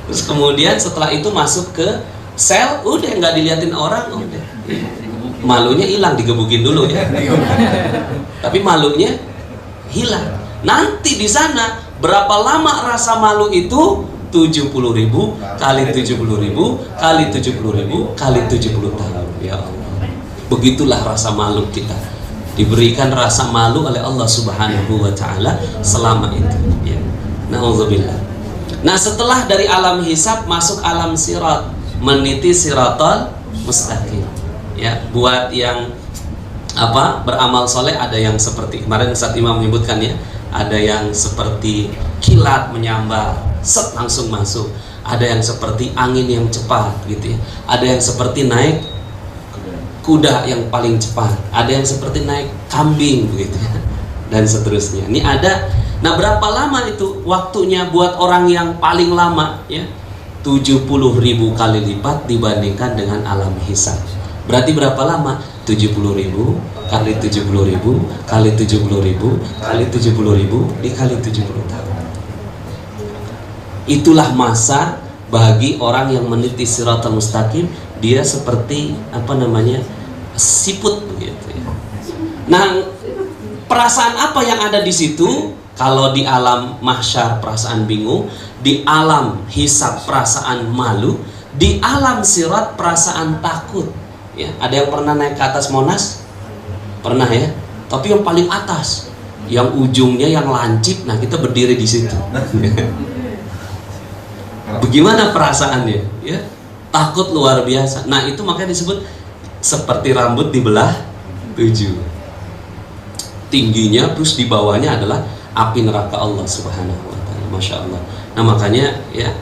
Terus kemudian setelah itu masuk ke sel, udah nggak diliatin orang, udah malunya hilang, digebukin dulu ya. Tapi malunya hilang. Nanti di sana berapa lama rasa malu itu? 70.000 kali 70.000 kali 70.000 kali 70 tahun. Ya Allah. Begitulah rasa malu kita. Diberikan rasa malu oleh Allah Subhanahu wa taala selama itu, ya. Nauzubillah. Nah, setelah dari alam hisab masuk alam sirat, meniti siratal mustaqim. Ya, buat yang beramal soleh ada yang seperti kemarin Ustaz Imam menyebutkan, ya. Ada yang seperti kilat menyambar, set langsung masuk. Ada yang seperti angin yang cepat gitu, ya. Ada yang seperti naik kuda yang paling cepat. Ada yang seperti naik kambing begitu, ya. Dan seterusnya. Ini ada. Nah, berapa lama itu waktunya buat orang yang paling lama, ya? 70.000 kali lipat dibandingkan dengan alam hisab. Berarti berapa lama? 70.000 kali 70.000 kali 70.000 kali 70.000 dikali 70 tahun. Itulah masa bagi orang yang meniti siratal mustaqim. Dia seperti siput begitu, ya. Nah, perasaan apa yang ada di situ? Kalau di alam mahsyar perasaan bingung, di alam hisab perasaan malu, di alam sirat perasaan takut. Ya, ada yang pernah naik ke atas Monas? Pernah, ya? Tapi yang paling atas, yang ujungnya yang lancip, nah kita berdiri di situ. Bagaimana perasaannya? Ya, takut luar biasa. Nah, itu makanya disebut seperti rambut dibelah 7. tingginya, terus di bawahnya adalah api neraka Allah Subhanahu wa taala. Masya Allah. Nah makanya ya,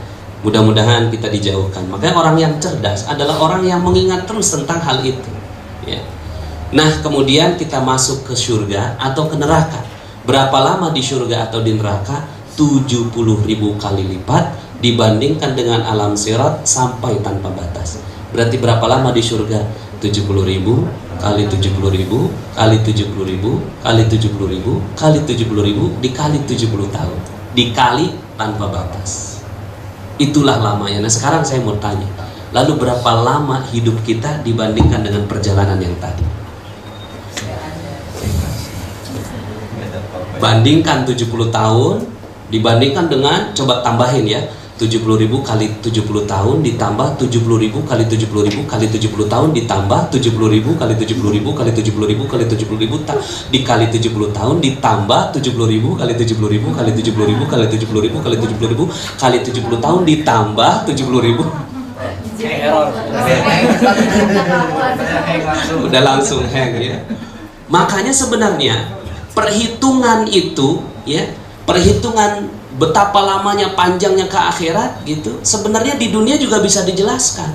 mudah-mudahan kita dijauhkan. Makanya orang yang cerdas adalah orang yang mengingat terus tentang hal itu ya. Nah kemudian kita masuk ke surga atau ke neraka. Berapa lama di surga atau di neraka? 70.000 kali lipat dibandingkan dengan alam sirat sampai tanpa batas. Berarti berapa lama di surga? 70.000 kali 70.000 kali 70.000 kali 70.000 kali 70.000 dikali 70 tahun, dikali tanpa batas. Itulah lamanya. Nah sekarang saya mau tanya, lalu berapa lama hidup kita dibandingkan dengan perjalanan yang tadi? Bandingkan 70 tahun dibandingkan dengan, coba tambahin ya, 70.000 kali 70 tahun ditambah 70.000 kali 70.000 kali 70 tahun ditambah 70.000 kali 70.000 kali 70.000 kali 70.000 dikali 70 tahun ditambah 70.000 kali 70.000 kali 70.000 kali 70.000 kali 70.000 kali 70 tahun ditambah 70.000. Udah langsung hang ya. Makanya sebenarnya perhitungan itu ya, perhitungan betapa lamanya panjangnya ke akhirat gitu, sebenarnya di dunia juga bisa dijelaskan.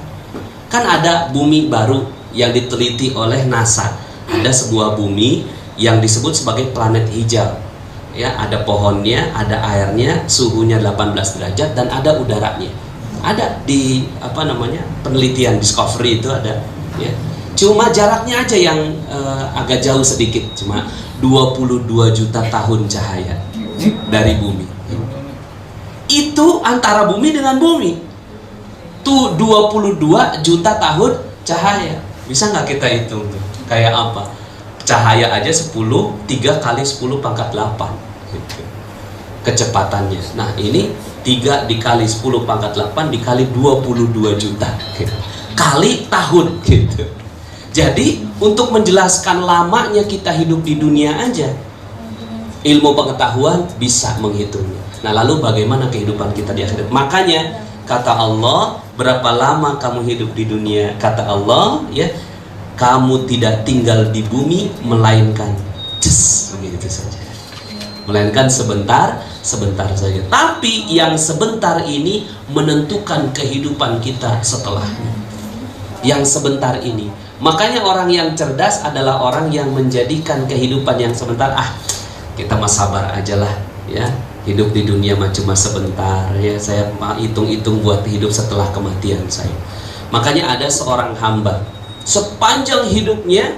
Kan ada bumi baru yang diteliti oleh NASA. Ada sebuah bumi yang disebut sebagai planet hijau. Ya, ada pohonnya, ada airnya, suhunya 18 derajat dan ada udaranya. Ada di penelitian Discovery itu ada ya. Cuma jaraknya aja yang agak jauh sedikit, cuma 22 juta tahun cahaya dari bumi. Itu antara bumi dengan bumi tuh 22 juta tahun cahaya. Bisa nggak kita hitung tuh kayak apa? Cahaya aja 3 kali 10 pangkat 8 gitu kecepatannya. Nah ini 3 dikali 10 pangkat 8 dikali 22 juta gitu. Kali tahun gitu. Jadi untuk menjelaskan lamanya kita hidup di dunia aja, ilmu pengetahuan bisa menghitungnya. Nah lalu bagaimana kehidupan kita di akhirat? Makanya kata Allah, berapa lama kamu hidup di dunia? Kata Allah ya, kamu tidak tinggal di bumi melainkan begitu saja, melainkan sebentar saja. Tapi yang sebentar ini menentukan kehidupan kita setelahnya. Yang sebentar ini. Makanya orang yang cerdas adalah orang yang menjadikan kehidupan yang sebentar, kita mah sabar aja lah ya, hidup di dunia mah cuma sebentar ya, saya hitung-hitung buat hidup setelah kematian saya. Makanya ada seorang hamba sepanjang hidupnya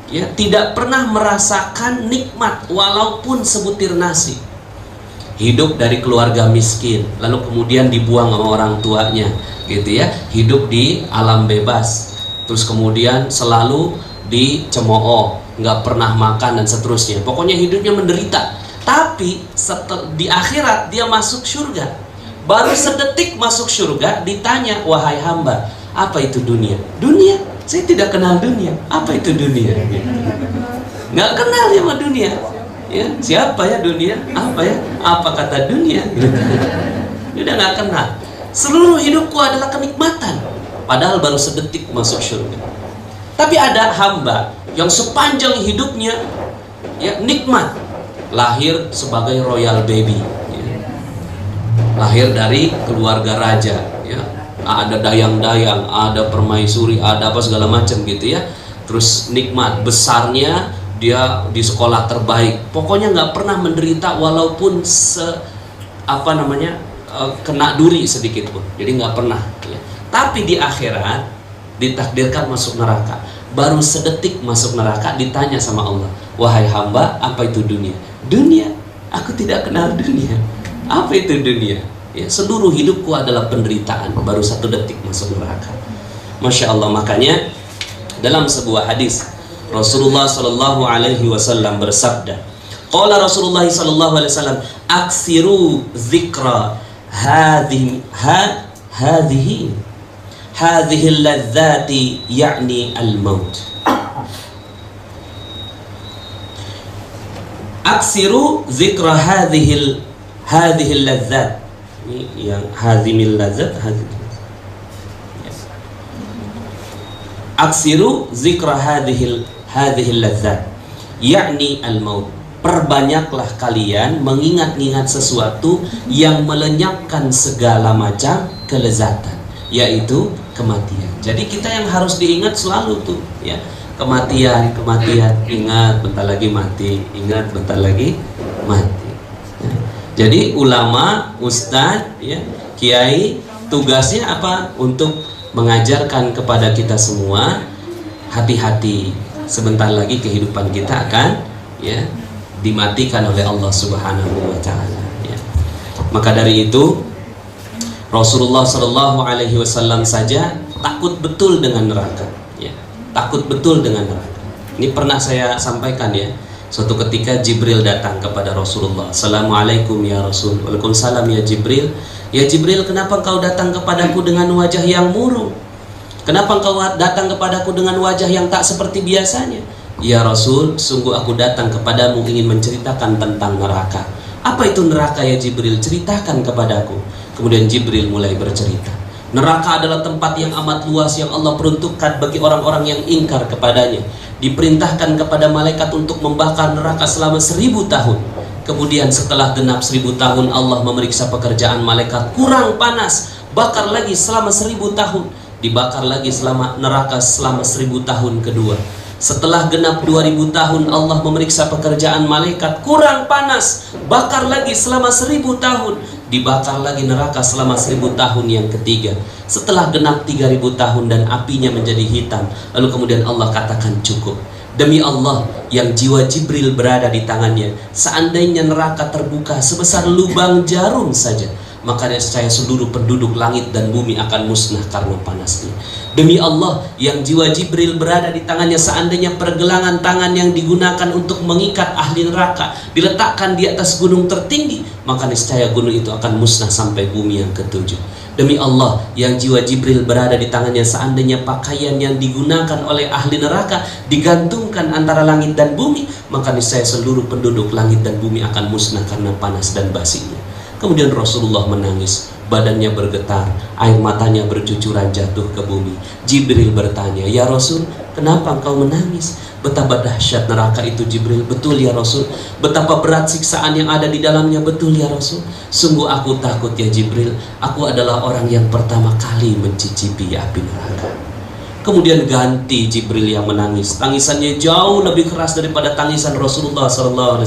ya tidak pernah merasakan nikmat walaupun sebutir nasi. Hidup dari keluarga miskin, lalu kemudian dibuang sama orang tuanya gitu ya, hidup di alam bebas, terus kemudian selalu dicemooh, nggak pernah makan dan seterusnya. Pokoknya hidupnya menderita. Tapi di akhirat dia masuk surga. Baru sedetik masuk surga ditanya, wahai hamba, apa itu dunia? Dunia? Saya tidak kenal dunia. Apa itu dunia? Nggak kenal ya sama dunia. Ya, siapa ya dunia? Apa ya? Apa kata dunia? Dia udah nggak kenal. Seluruh hidupku adalah kenikmatan. Padahal baru sedetik masuk surga. Tapi ada hamba yang sepanjang hidupnya ya nikmat, lahir sebagai royal baby ya. Lahir dari keluarga raja ya. Ada dayang-dayang, ada permaisuri, ada apa segala macam gitu ya. Terus nikmat, besarnya dia di sekolah terbaik. Pokoknya nggak pernah menderita walaupun kena duri sedikit pun. Jadi nggak pernah ya. Tapi di akhirat ditakdirkan masuk neraka. Baru sedetik masuk neraka ditanya sama Allah, wahai hamba, apa itu dunia? Dunia? Aku tidak kenal dunia. Apa itu dunia? Ya, seluruh hidupku adalah penderitaan. Baru 1 detik masuk neraka. Masya Allah. Makanya dalam sebuah hadis Rasulullah Sallallahu Alaihi Wasallam bersabda, qala Rasulullah Sallallahu Alaihi Wasallam, aksiru zikra hadhihi al-ladzati ya'ni al-maut. Aksiru zikra hadhihi al-ladzat. Ini yang hadhimil ladzat, aksiru zikra hadhihi al-ladzat. yakni al-maut. Perbanyaklah kalian mengingat-ingat sesuatu yang melenyapkan segala macam kelezatan, yaitu kematian. Jadi kita yang harus diingat selalu tuh, ya, kematian, ingat bentar lagi mati, ingat bentar lagi mati. Ya. Jadi ulama, ustadz, ya, kiai, tugasnya apa? Untuk mengajarkan kepada kita semua, hati-hati, sebentar lagi kehidupan kita akan, ya, dimatikan oleh Allah Subhanahu wa Ta'ala, ya. Maka dari itu Rasulullah Shallallahu Alaihi Wasallam saja takut betul dengan neraka, ya. Takut betul dengan neraka. Ini pernah saya sampaikan, ya. Suatu ketika Jibril datang kepada Rasulullah. Assalamualaikum ya Rasul. Waalaikumsalam ya Jibril. Ya Jibril, kenapa engkau datang kepadaku dengan wajah yang murung? Kenapa engkau datang kepadaku dengan wajah yang tak seperti biasanya? Ya Rasul, sungguh aku datang kepadamu ingin menceritakan tentang neraka. Apa itu neraka ya Jibril? Ceritakan kepadaku. Kemudian Jibril mulai bercerita. Neraka adalah tempat yang amat luas yang Allah peruntukkan bagi orang-orang yang ingkar kepadanya. Diperintahkan kepada malaikat untuk membakar neraka selama 1000 tahun. Kemudian setelah genap 1000 tahun Allah memeriksa pekerjaan malaikat, kurang panas, bakar lagi selama 1000 tahun. Dibakar lagi selama neraka selama 1000 tahun kedua. Setelah genap 2000 tahun Allah memeriksa pekerjaan malaikat, kurang panas, bakar lagi selama 1000 tahun. Dibakar lagi neraka selama 1000 tahun yang ketiga. Setelah genap 3000 tahun dan apinya menjadi hitam, lalu kemudian Allah katakan cukup. Demi Allah yang jiwa Jibril berada di tangannya, seandainya neraka terbuka sebesar lubang jarum saja, maka saya seluruh penduduk langit dan bumi akan musnah karena panasnya. Demi Allah yang jiwa Jibril berada di tangannya, seandainya pergelangan tangan yang digunakan untuk mengikat ahli neraka diletakkan di atas gunung tertinggi, maka niscaya gunung itu akan musnah sampai bumi yang ketujuh. Demi Allah yang jiwa Jibril berada di tangannya, seandainya pakaian yang digunakan oleh ahli neraka digantungkan antara langit dan bumi, maka niscaya seluruh penduduk langit dan bumi akan musnah karena panas dan basinya. Kemudian Rasulullah menangis, badannya bergetar, air matanya bercucuran jatuh ke bumi. Jibril bertanya, ya Rasul, kenapa engkau menangis? Betapa dahsyat neraka itu Jibril. Betul ya Rasul. Betapa berat siksaan yang ada di dalamnya. Betul ya Rasul. Sungguh aku takut ya Jibril. Aku adalah orang yang pertama kali mencicipi api neraka. Kemudian ganti Jibril yang menangis. Tangisannya jauh lebih keras daripada tangisan Rasulullah SAW.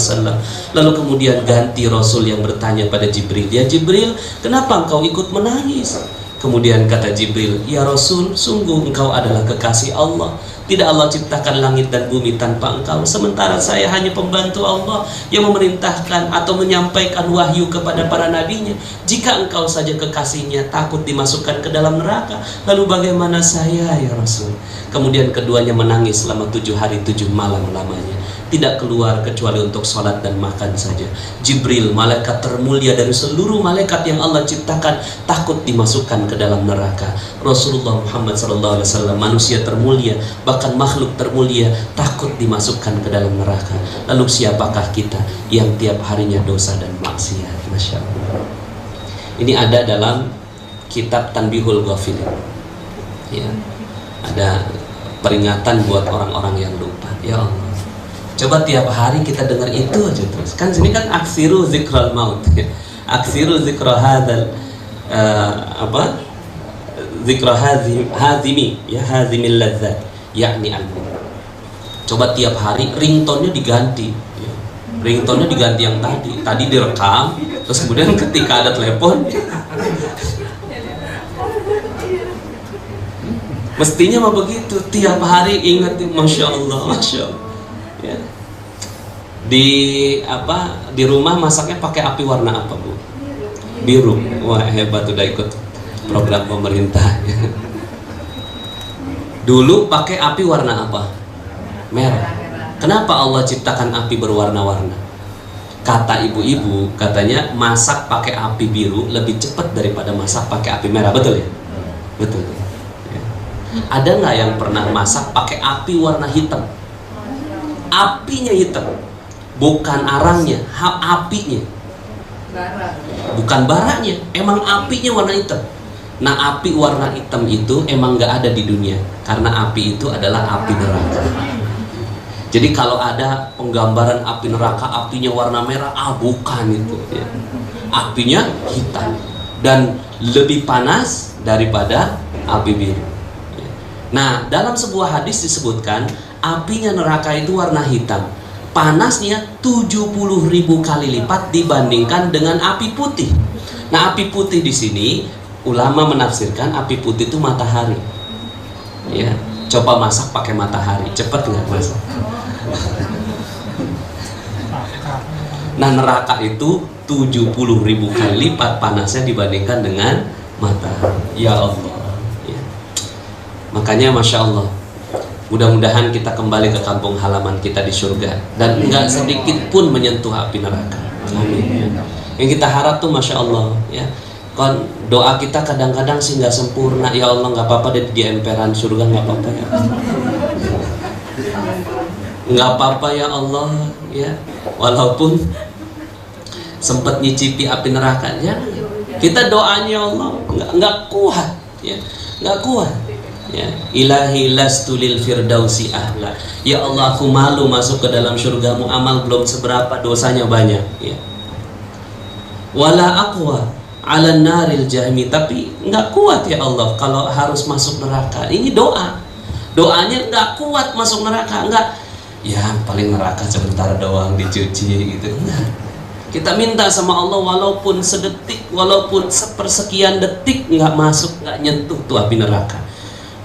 Lalu kemudian ganti Rasul yang bertanya pada Jibril, ya Jibril, kenapa engkau ikut menangis? Kemudian kata Jibril, ya Rasul, sungguh engkau adalah kekasih Allah. Tidak Allah ciptakan langit dan bumi tanpa engkau, sementara saya hanya pembantu Allah yang memerintahkan atau menyampaikan wahyu kepada para nabinya. Jika engkau saja kekasihnya takut dimasukkan ke dalam neraka, lalu bagaimana saya ya Rasul? Kemudian keduanya menangis selama 7 hari 7 malam lamanya, tidak keluar kecuali untuk sholat dan makan saja. Jibril, malaikat termulia dari seluruh malaikat yang Allah ciptakan, takut dimasukkan ke dalam neraka. Rasulullah Muhammad SAW, manusia termulia, bahkan makhluk termulia, takut dimasukkan ke dalam neraka. Lalu siapakah kita yang tiap harinya dosa dan maksiat? Masya Allah. Ini ada dalam kitab Tanbihul Ghafilin, ya, ada peringatan buat orang-orang yang lupa. Ya Allah, coba tiap hari kita dengar itu aja terus. Kan sini kan aksiru zikral maut, aksiru zikra hadzal zikra hazimi, ya, hazimil ladzat, yakni al-maut. Coba tiap hari ringtone-nya diganti, ya. Ringtone-nya diganti yang tadi direkam, terus kemudian ketika ada telepon mestinya mah begitu, tiap hari ingat, masya Allah, masya Allah. Ya. Di rumah masaknya pakai api warna apa Bu? Biru. Wah hebat, udah ikut program pemerintah. Dulu pakai api warna apa? Merah. Kenapa Allah ciptakan api berwarna-warna? Kata ibu-ibu, katanya masak pakai api biru lebih cepat daripada masak pakai api merah. Betul ya? Betul. Ada nggak yang pernah masak pakai api warna hitam? Apinya hitam, bukan arangnya, apinya, bukan baraknya, emang apinya warna hitam. Nah, api warna hitam itu emang nggak ada di dunia, karena api itu adalah api neraka. Jadi kalau ada penggambaran api neraka, apinya warna merah, bukan itu ya. Apinya hitam dan lebih panas daripada api biru. Nah, dalam sebuah hadis disebutkan apinya neraka itu warna hitam, panasnya 70.000 kali lipat dibandingkan dengan api putih. Nah, api putih di sini ulama menafsirkan api putih itu matahari. Ya, coba masak pakai matahari, cepet nggak masak? Nah, neraka itu 70.000 kali lipat panasnya dibandingkan dengan matahari. Ya Allah ya. Makanya Masya Allah, mudah-mudahan kita kembali ke kampung halaman kita di surga dan enggak sedikit pun menyentuh api neraka. Amin. Yang kita harap tuh Masya Allah ya, kan doa kita kadang-kadang sih nggak sempurna. Ya Allah, nggak apa-apa deh di emperan surga, nggak apa-apa ya, nggak apa-apa ya Allah ya, walaupun sempat nyicipi api neraka ya, kita doanya Allah nggak kuat ya, nggak kuat ya. Ilahi lastu lil firdausi ahla, ya Allah aku malu masuk ke dalam surgamu, amal belum seberapa, dosanya banyak ya. Wala aqwa ala naril jahmi, tapi nggak kuat ya Allah kalau harus masuk neraka. Ini doanya nggak kuat masuk neraka, nggak ya paling neraka sebentar doang dicuci gitu. Enggak. Kita minta sama Allah walaupun sedetik, walaupun sepersekian detik nggak masuk, nggak nyentuh tuh api neraka.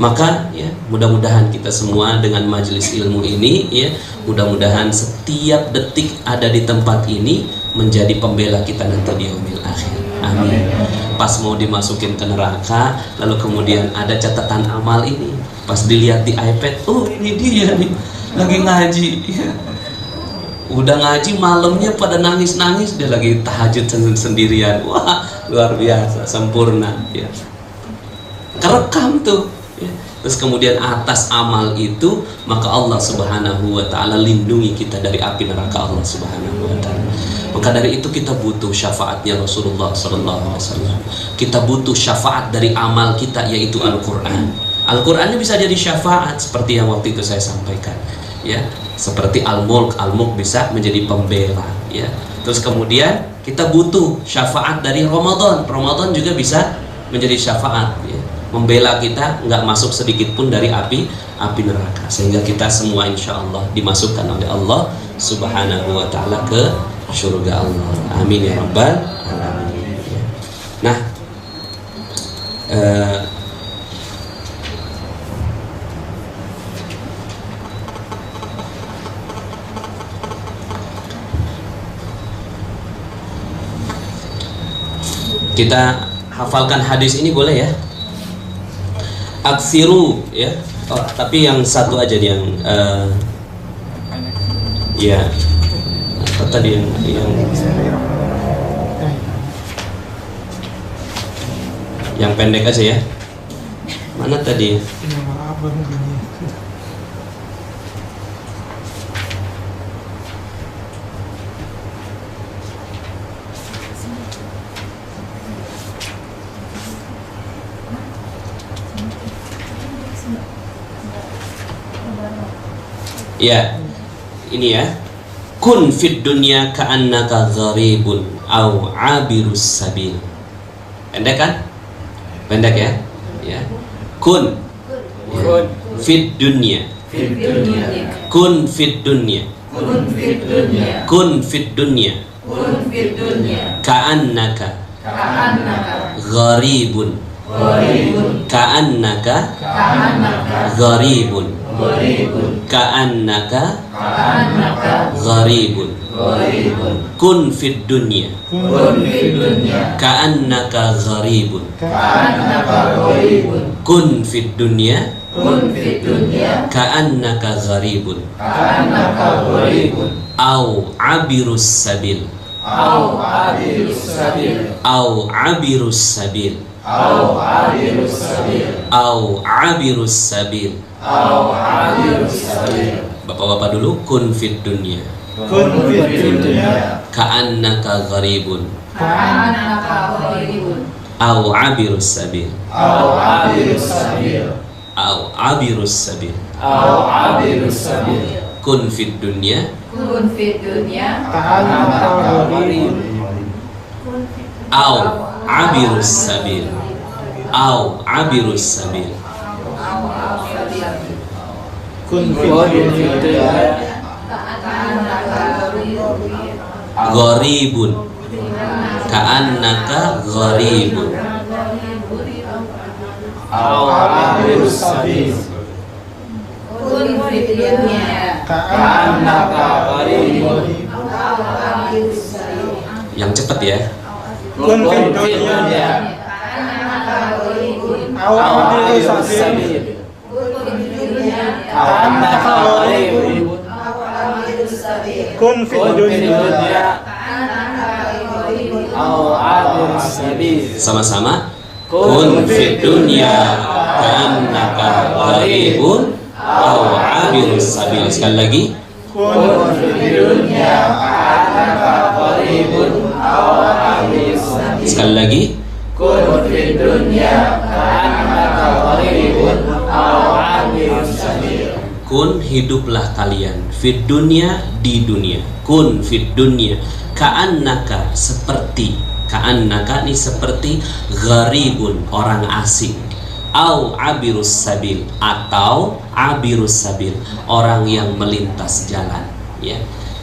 Maka ya mudah-mudahan kita semua dengan majelis ilmu ini ya, mudah-mudahan setiap detik ada di tempat ini menjadi pembela kita nanti di yaumil akhir. Amin. Pas mau dimasukin ke neraka, lalu kemudian ada catatan amal ini, pas dilihat di iPad, oh ini dia nih lagi ngaji ya. Udah ngaji malamnya pada nangis-nangis, dia lagi tahajud sendirian. Wah luar biasa, sempurna ya. Kerekam tuh ya. Terus kemudian atas amal itu maka Allah Subhanahu wa ta'ala lindungi kita dari api neraka Allah Subhanahu wa ta'ala. Maka dari itu kita butuh syafaatnya Rasulullah sallallahu alaihi wasallam. Kita butuh syafaat dari amal kita, yaitu Al-Qur'an. Al-Qur'annya bisa jadi syafaat seperti yang waktu itu saya sampaikan ya. Seperti Al-Mulk bisa menjadi pembela ya. Terus kemudian kita butuh syafaat dari Ramadan juga bisa menjadi syafaat ya. Membela kita nggak masuk sedikit pun dari api neraka, sehingga kita semua insya Allah dimasukkan oleh Allah Subhanahu wa ta'ala ke surga Allah. Amin ya rabbal alamin. Nah, kita hafalkan hadis ini boleh ya? Aksiru ya. Oh, tapi yang satu aja yang ya apa tadi yang pendek aja ya. Mana tadi? Ya, ini ya. Kun fid dunya ka'annaka gharibun au 'abirus sabil. Pendek kan? Pendek ya? Ya. Kun fid dunya. Kun fid dunya. Kun fid dunya. Ka'annaka gharibun. Ka'annaka gharibun. Ka'annaka gharibun. Kun fid dunya ka'annaka gharibun. Kun fid dunya ka'annaka gharibun. Au abirus sabil. Au abirus sabil. Au abirus sabil. Bapak-bapak dulu. Kun fid dunya ka'annaka gharibun. Au abirus sabil. Au abirus sabil. kun fid dunya ka'annaka gharibun au abirus sabil au abirus sabil. kun fid dunya Gharibun ka'annaka gharibun aw abirus sabil ka'annaka gharibun. Yang cepat ya. kun fid dunya aw abirus sabil ka'annaka gharibun. kun fid dunya aw abirus sabil. Sama-sama. Kun fid dunya ka'annaka gharibun aw abirus sabil. Sekali lagi. kun fid dunya ka'annaka gharibun aw abirus sabil. Sekali lagi. kun fid dunya ka'annaka gharibun aw abirus sabil. Kun hiduplah kalian fid dunya di dunia. Kun fid dunya ka'annaka seperti, ka'annaka ini seperti gharibun orang asing, au abirus sabil atau abirus sabil orang yang melintas jalan ya.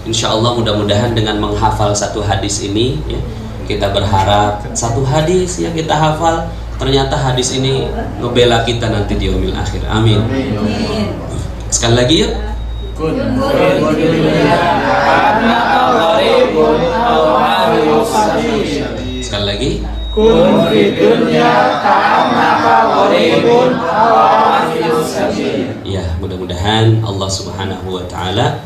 Insyaallah mudah-mudahan dengan menghafal satu hadis ini ya, kita berharap satu hadis yang kita hafal ternyata hadis ini ngebela kita nanti di yaumil akhir. Amin. Sekali lagi yuk. kun fid dunya ka'annaka gharibun aw abirus sabil. Sekali lagi. kun fid dunya ka'annaka gharibun aw abirus sabil. Ya, mudah-mudahan Allah Subhanahu wa taala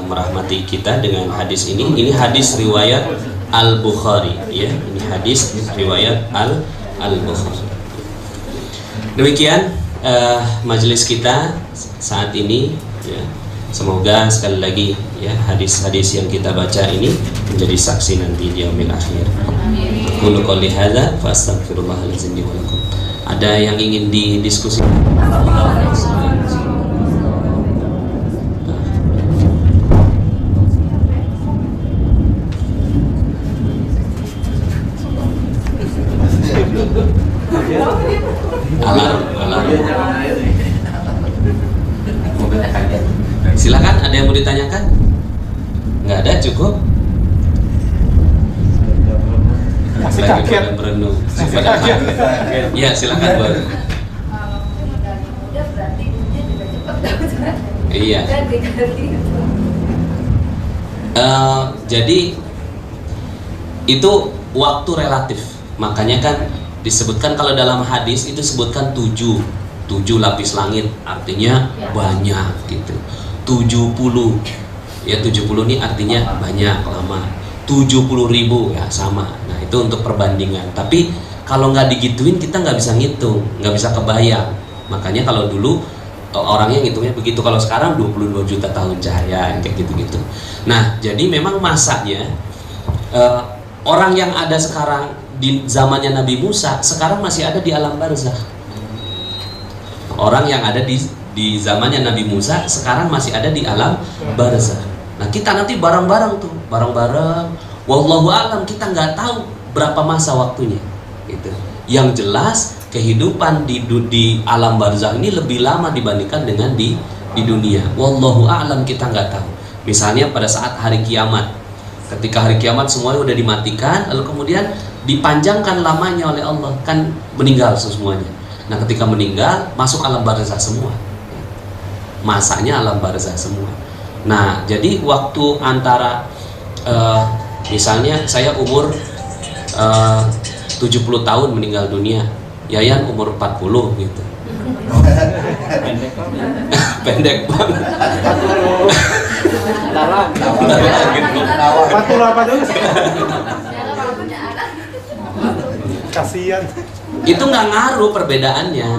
merahmati kita dengan hadis ini. Ini hadis riwayat Al-Bukhari ya. Ini hadis riwayat Al-Bukhari. Demikian majelis kita saat ini ya. Semoga sekali lagi ya hadis-hadis yang kita baca ini menjadi saksi nanti di yaumil akhir. Qulu qouli hadza fa astaghfirullahalazim wa lakum. Ada yang ingin didiskusikan? Alarm. Silakan, ada yang mau ditanyakan? Nggak ada, cukup. Masih Lagi kaget. pada berenung. Masih kaget. Ya, silakan Bu. Iya. Jadi itu waktu relatif. Makanya kan disebutkan kalau dalam hadis itu sebutkan 7 lapis langit, artinya banyak gitu. 70 ya, 70 ini artinya banyak, lama. 70.000 ya sama. Nah itu untuk perbandingan. Tapi kalau nggak digituin kita nggak bisa ngitung, nggak bisa kebayang. Makanya kalau dulu orangnya ngitungnya begitu. Kalau sekarang 22 juta tahun cahaya kayak gitu-gitu. Nah jadi memang masanya orang yang ada sekarang di zamannya Nabi Musa sekarang masih ada di alam barzakh. Orang yang ada di zamannya Nabi Musa sekarang masih ada di alam barzakh. Nah kita nanti bareng-bareng tuh, bareng-bareng. Wallahu a'lam, kita nggak tahu berapa masa waktunya. Gitu. Yang jelas kehidupan di alam barzakh ini lebih lama dibandingkan dengan di dunia. Wallahu a'lam, kita nggak tahu. Misalnya pada saat hari kiamat, ketika hari kiamat semuanya udah dimatikan, lalu kemudian dipanjangkan lamanya oleh Allah, kan meninggal semuanya. Nah ketika meninggal masuk alam barzakh semua, masanya alam barzakh semua. Nah jadi waktu antara misalnya saya umur 70 tahun meninggal dunia, Yayan umur 40 gitu. Pendek banget. Kasihan. Itu nggak ngaruh perbedaannya,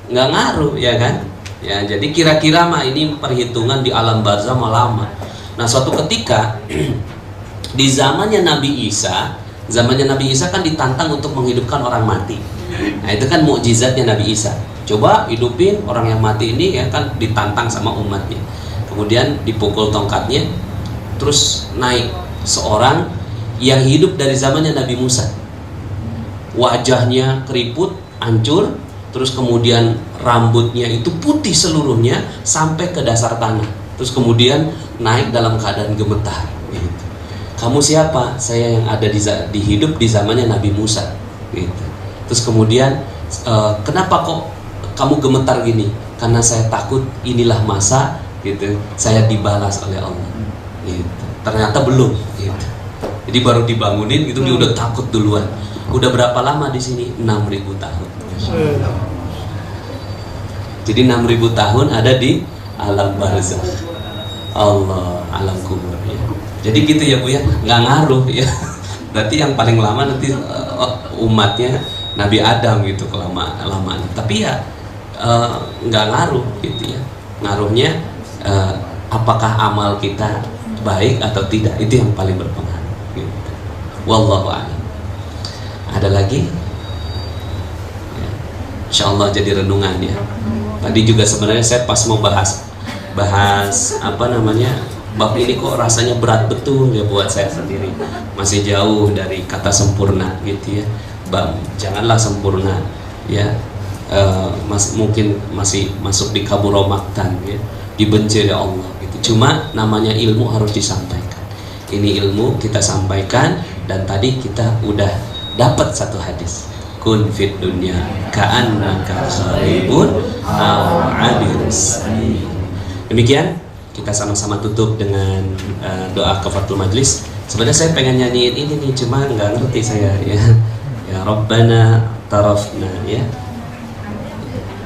nggak ngaruh ya kan? Ya jadi kira-kira mah ini perhitungan di alam barzakh mah lama. Nah suatu ketika di zamannya Nabi Isa kan ditantang untuk menghidupkan orang mati. Nah itu kan mukjizatnya Nabi Isa. Coba hidupin orang yang mati ini, ya kan, ditantang sama umatnya. kemudian dipukul tongkatnya, terus naik seorang yang hidup dari zamannya Nabi Musa. Wajahnya keriput, hancur, terus kemudian rambutnya itu putih seluruhnya sampai ke dasar tanah. Terus kemudian naik dalam keadaan gemetar. Gitu. Kamu siapa? Saya yang ada di hidup di zamannya Nabi Musa. Gitu. Terus kemudian kenapa kok kamu gemetar gini? Karena saya takut inilah masa gitu saya dibalas oleh Allah. Gitu. Ternyata belum. Gitu. Jadi baru dibangunin itu dia udah takut duluan. Udah berapa lama di sini? 6.000 tahun. Jadi 6.000 tahun ada di alam barzakh. Allah, alam kubur ya. Jadi gitu ya Bu ya, nggak ngaruh ya. Berarti yang paling lama nanti umatnya Nabi Adam gitu kelamaan. Tapi ya nggak ngaruh gitu ya. Ngaruhnya apakah amal kita baik atau tidak, itu yang paling berpengaruh gitu. Wallahu a'lam. Ada lagi? Ya. Insyaallah jadi renungan ya. Tadi juga sebenarnya saya pas mau bahas apa namanya, bab ini kok rasanya berat betul ya buat saya sendiri. Masih jauh dari kata sempurna gitu ya. Janganlah sempurna ya. Mungkin masih masuk di kaburomaktan ya, dibenci oleh Allah gitu. Cuma namanya ilmu harus disampaikan. Ini ilmu kita sampaikan, dan tadi kita udah dapat satu hadis. Kun fid dunya ka'annaka gharibun aw 'abirus sabil. Demikian kita sama-sama tutup dengan doa kafaratul majlis. Sebenarnya saya pengen nyanyiin ini nih, cuma nggak ngerti saya ya. Ya Rabbana tarafna ya.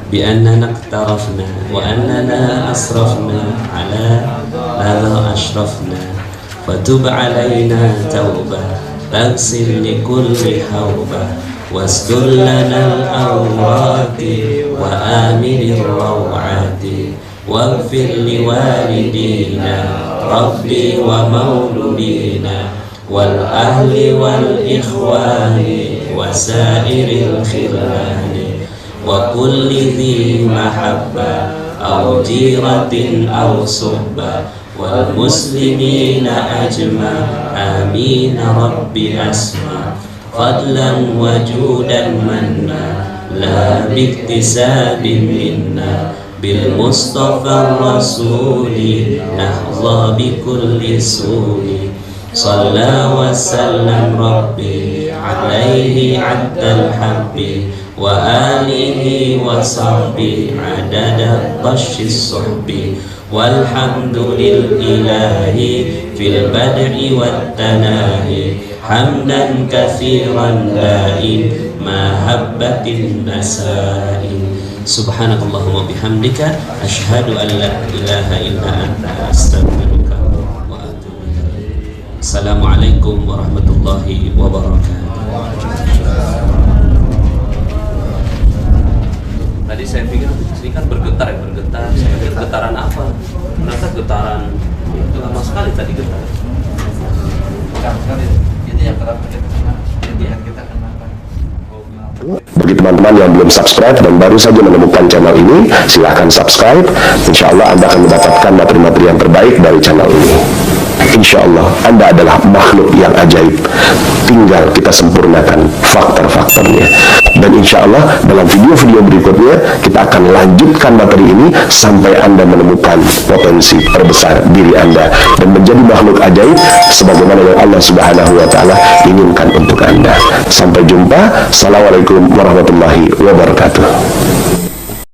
Bi annana tarafna wa annana asrafna ala la ashrafna fatub alaina tauba taghsil li kulli hauba wasdur lana al-awrati wa aminir rawati waghfir li walidina rabbi wa mauludina wal ahli wal ikhwani wa sairil khilani wa kulli dhi mahabba aw jiratin aw suhba wal muslimina ajma amin rabbi asma fadlan wajudan manna la biktisabin minna bil mustafa rasuli nahza bi kulli suli salla wa sallam rabbi alaihi addal habbi wa alihi wa sahbi adada bashis suhbi walhamdulillahi fil bad'i wat tanahi hamdan katsiran daim mahabbatin nasaim subhanakallahumma bihamdika asyhadu an la ilaha illa anta astaghfiruka wa atubu ilaik. Assalamualaikum warahmatullahi wabarakatuh. Tadi saya pikir ini kan bergetar. Saya pikir getaran apa? Ternyata getaran lama sekali tadi getaran. Ini yang kita kenapa? Bagi teman-teman yang belum subscribe dan baru saja menemukan channel ini, silahkan subscribe. Insya Allah Anda akan mendapatkan materi-materi yang terbaik dari channel ini. Insya Allah Anda adalah makhluk yang ajaib, tinggal kita sempurnakan faktor-faktornya. Dan insya Allah dalam video-video berikutnya kita akan lanjutkan materi ini sampai Anda menemukan potensi terbesar diri Anda dan menjadi makhluk ajaib sebagaimana yang Allah Subhanahu wa Ta'ala inginkan untuk Anda. Sampai jumpa. Assalamualaikum warahmatullahi wabarakatuh.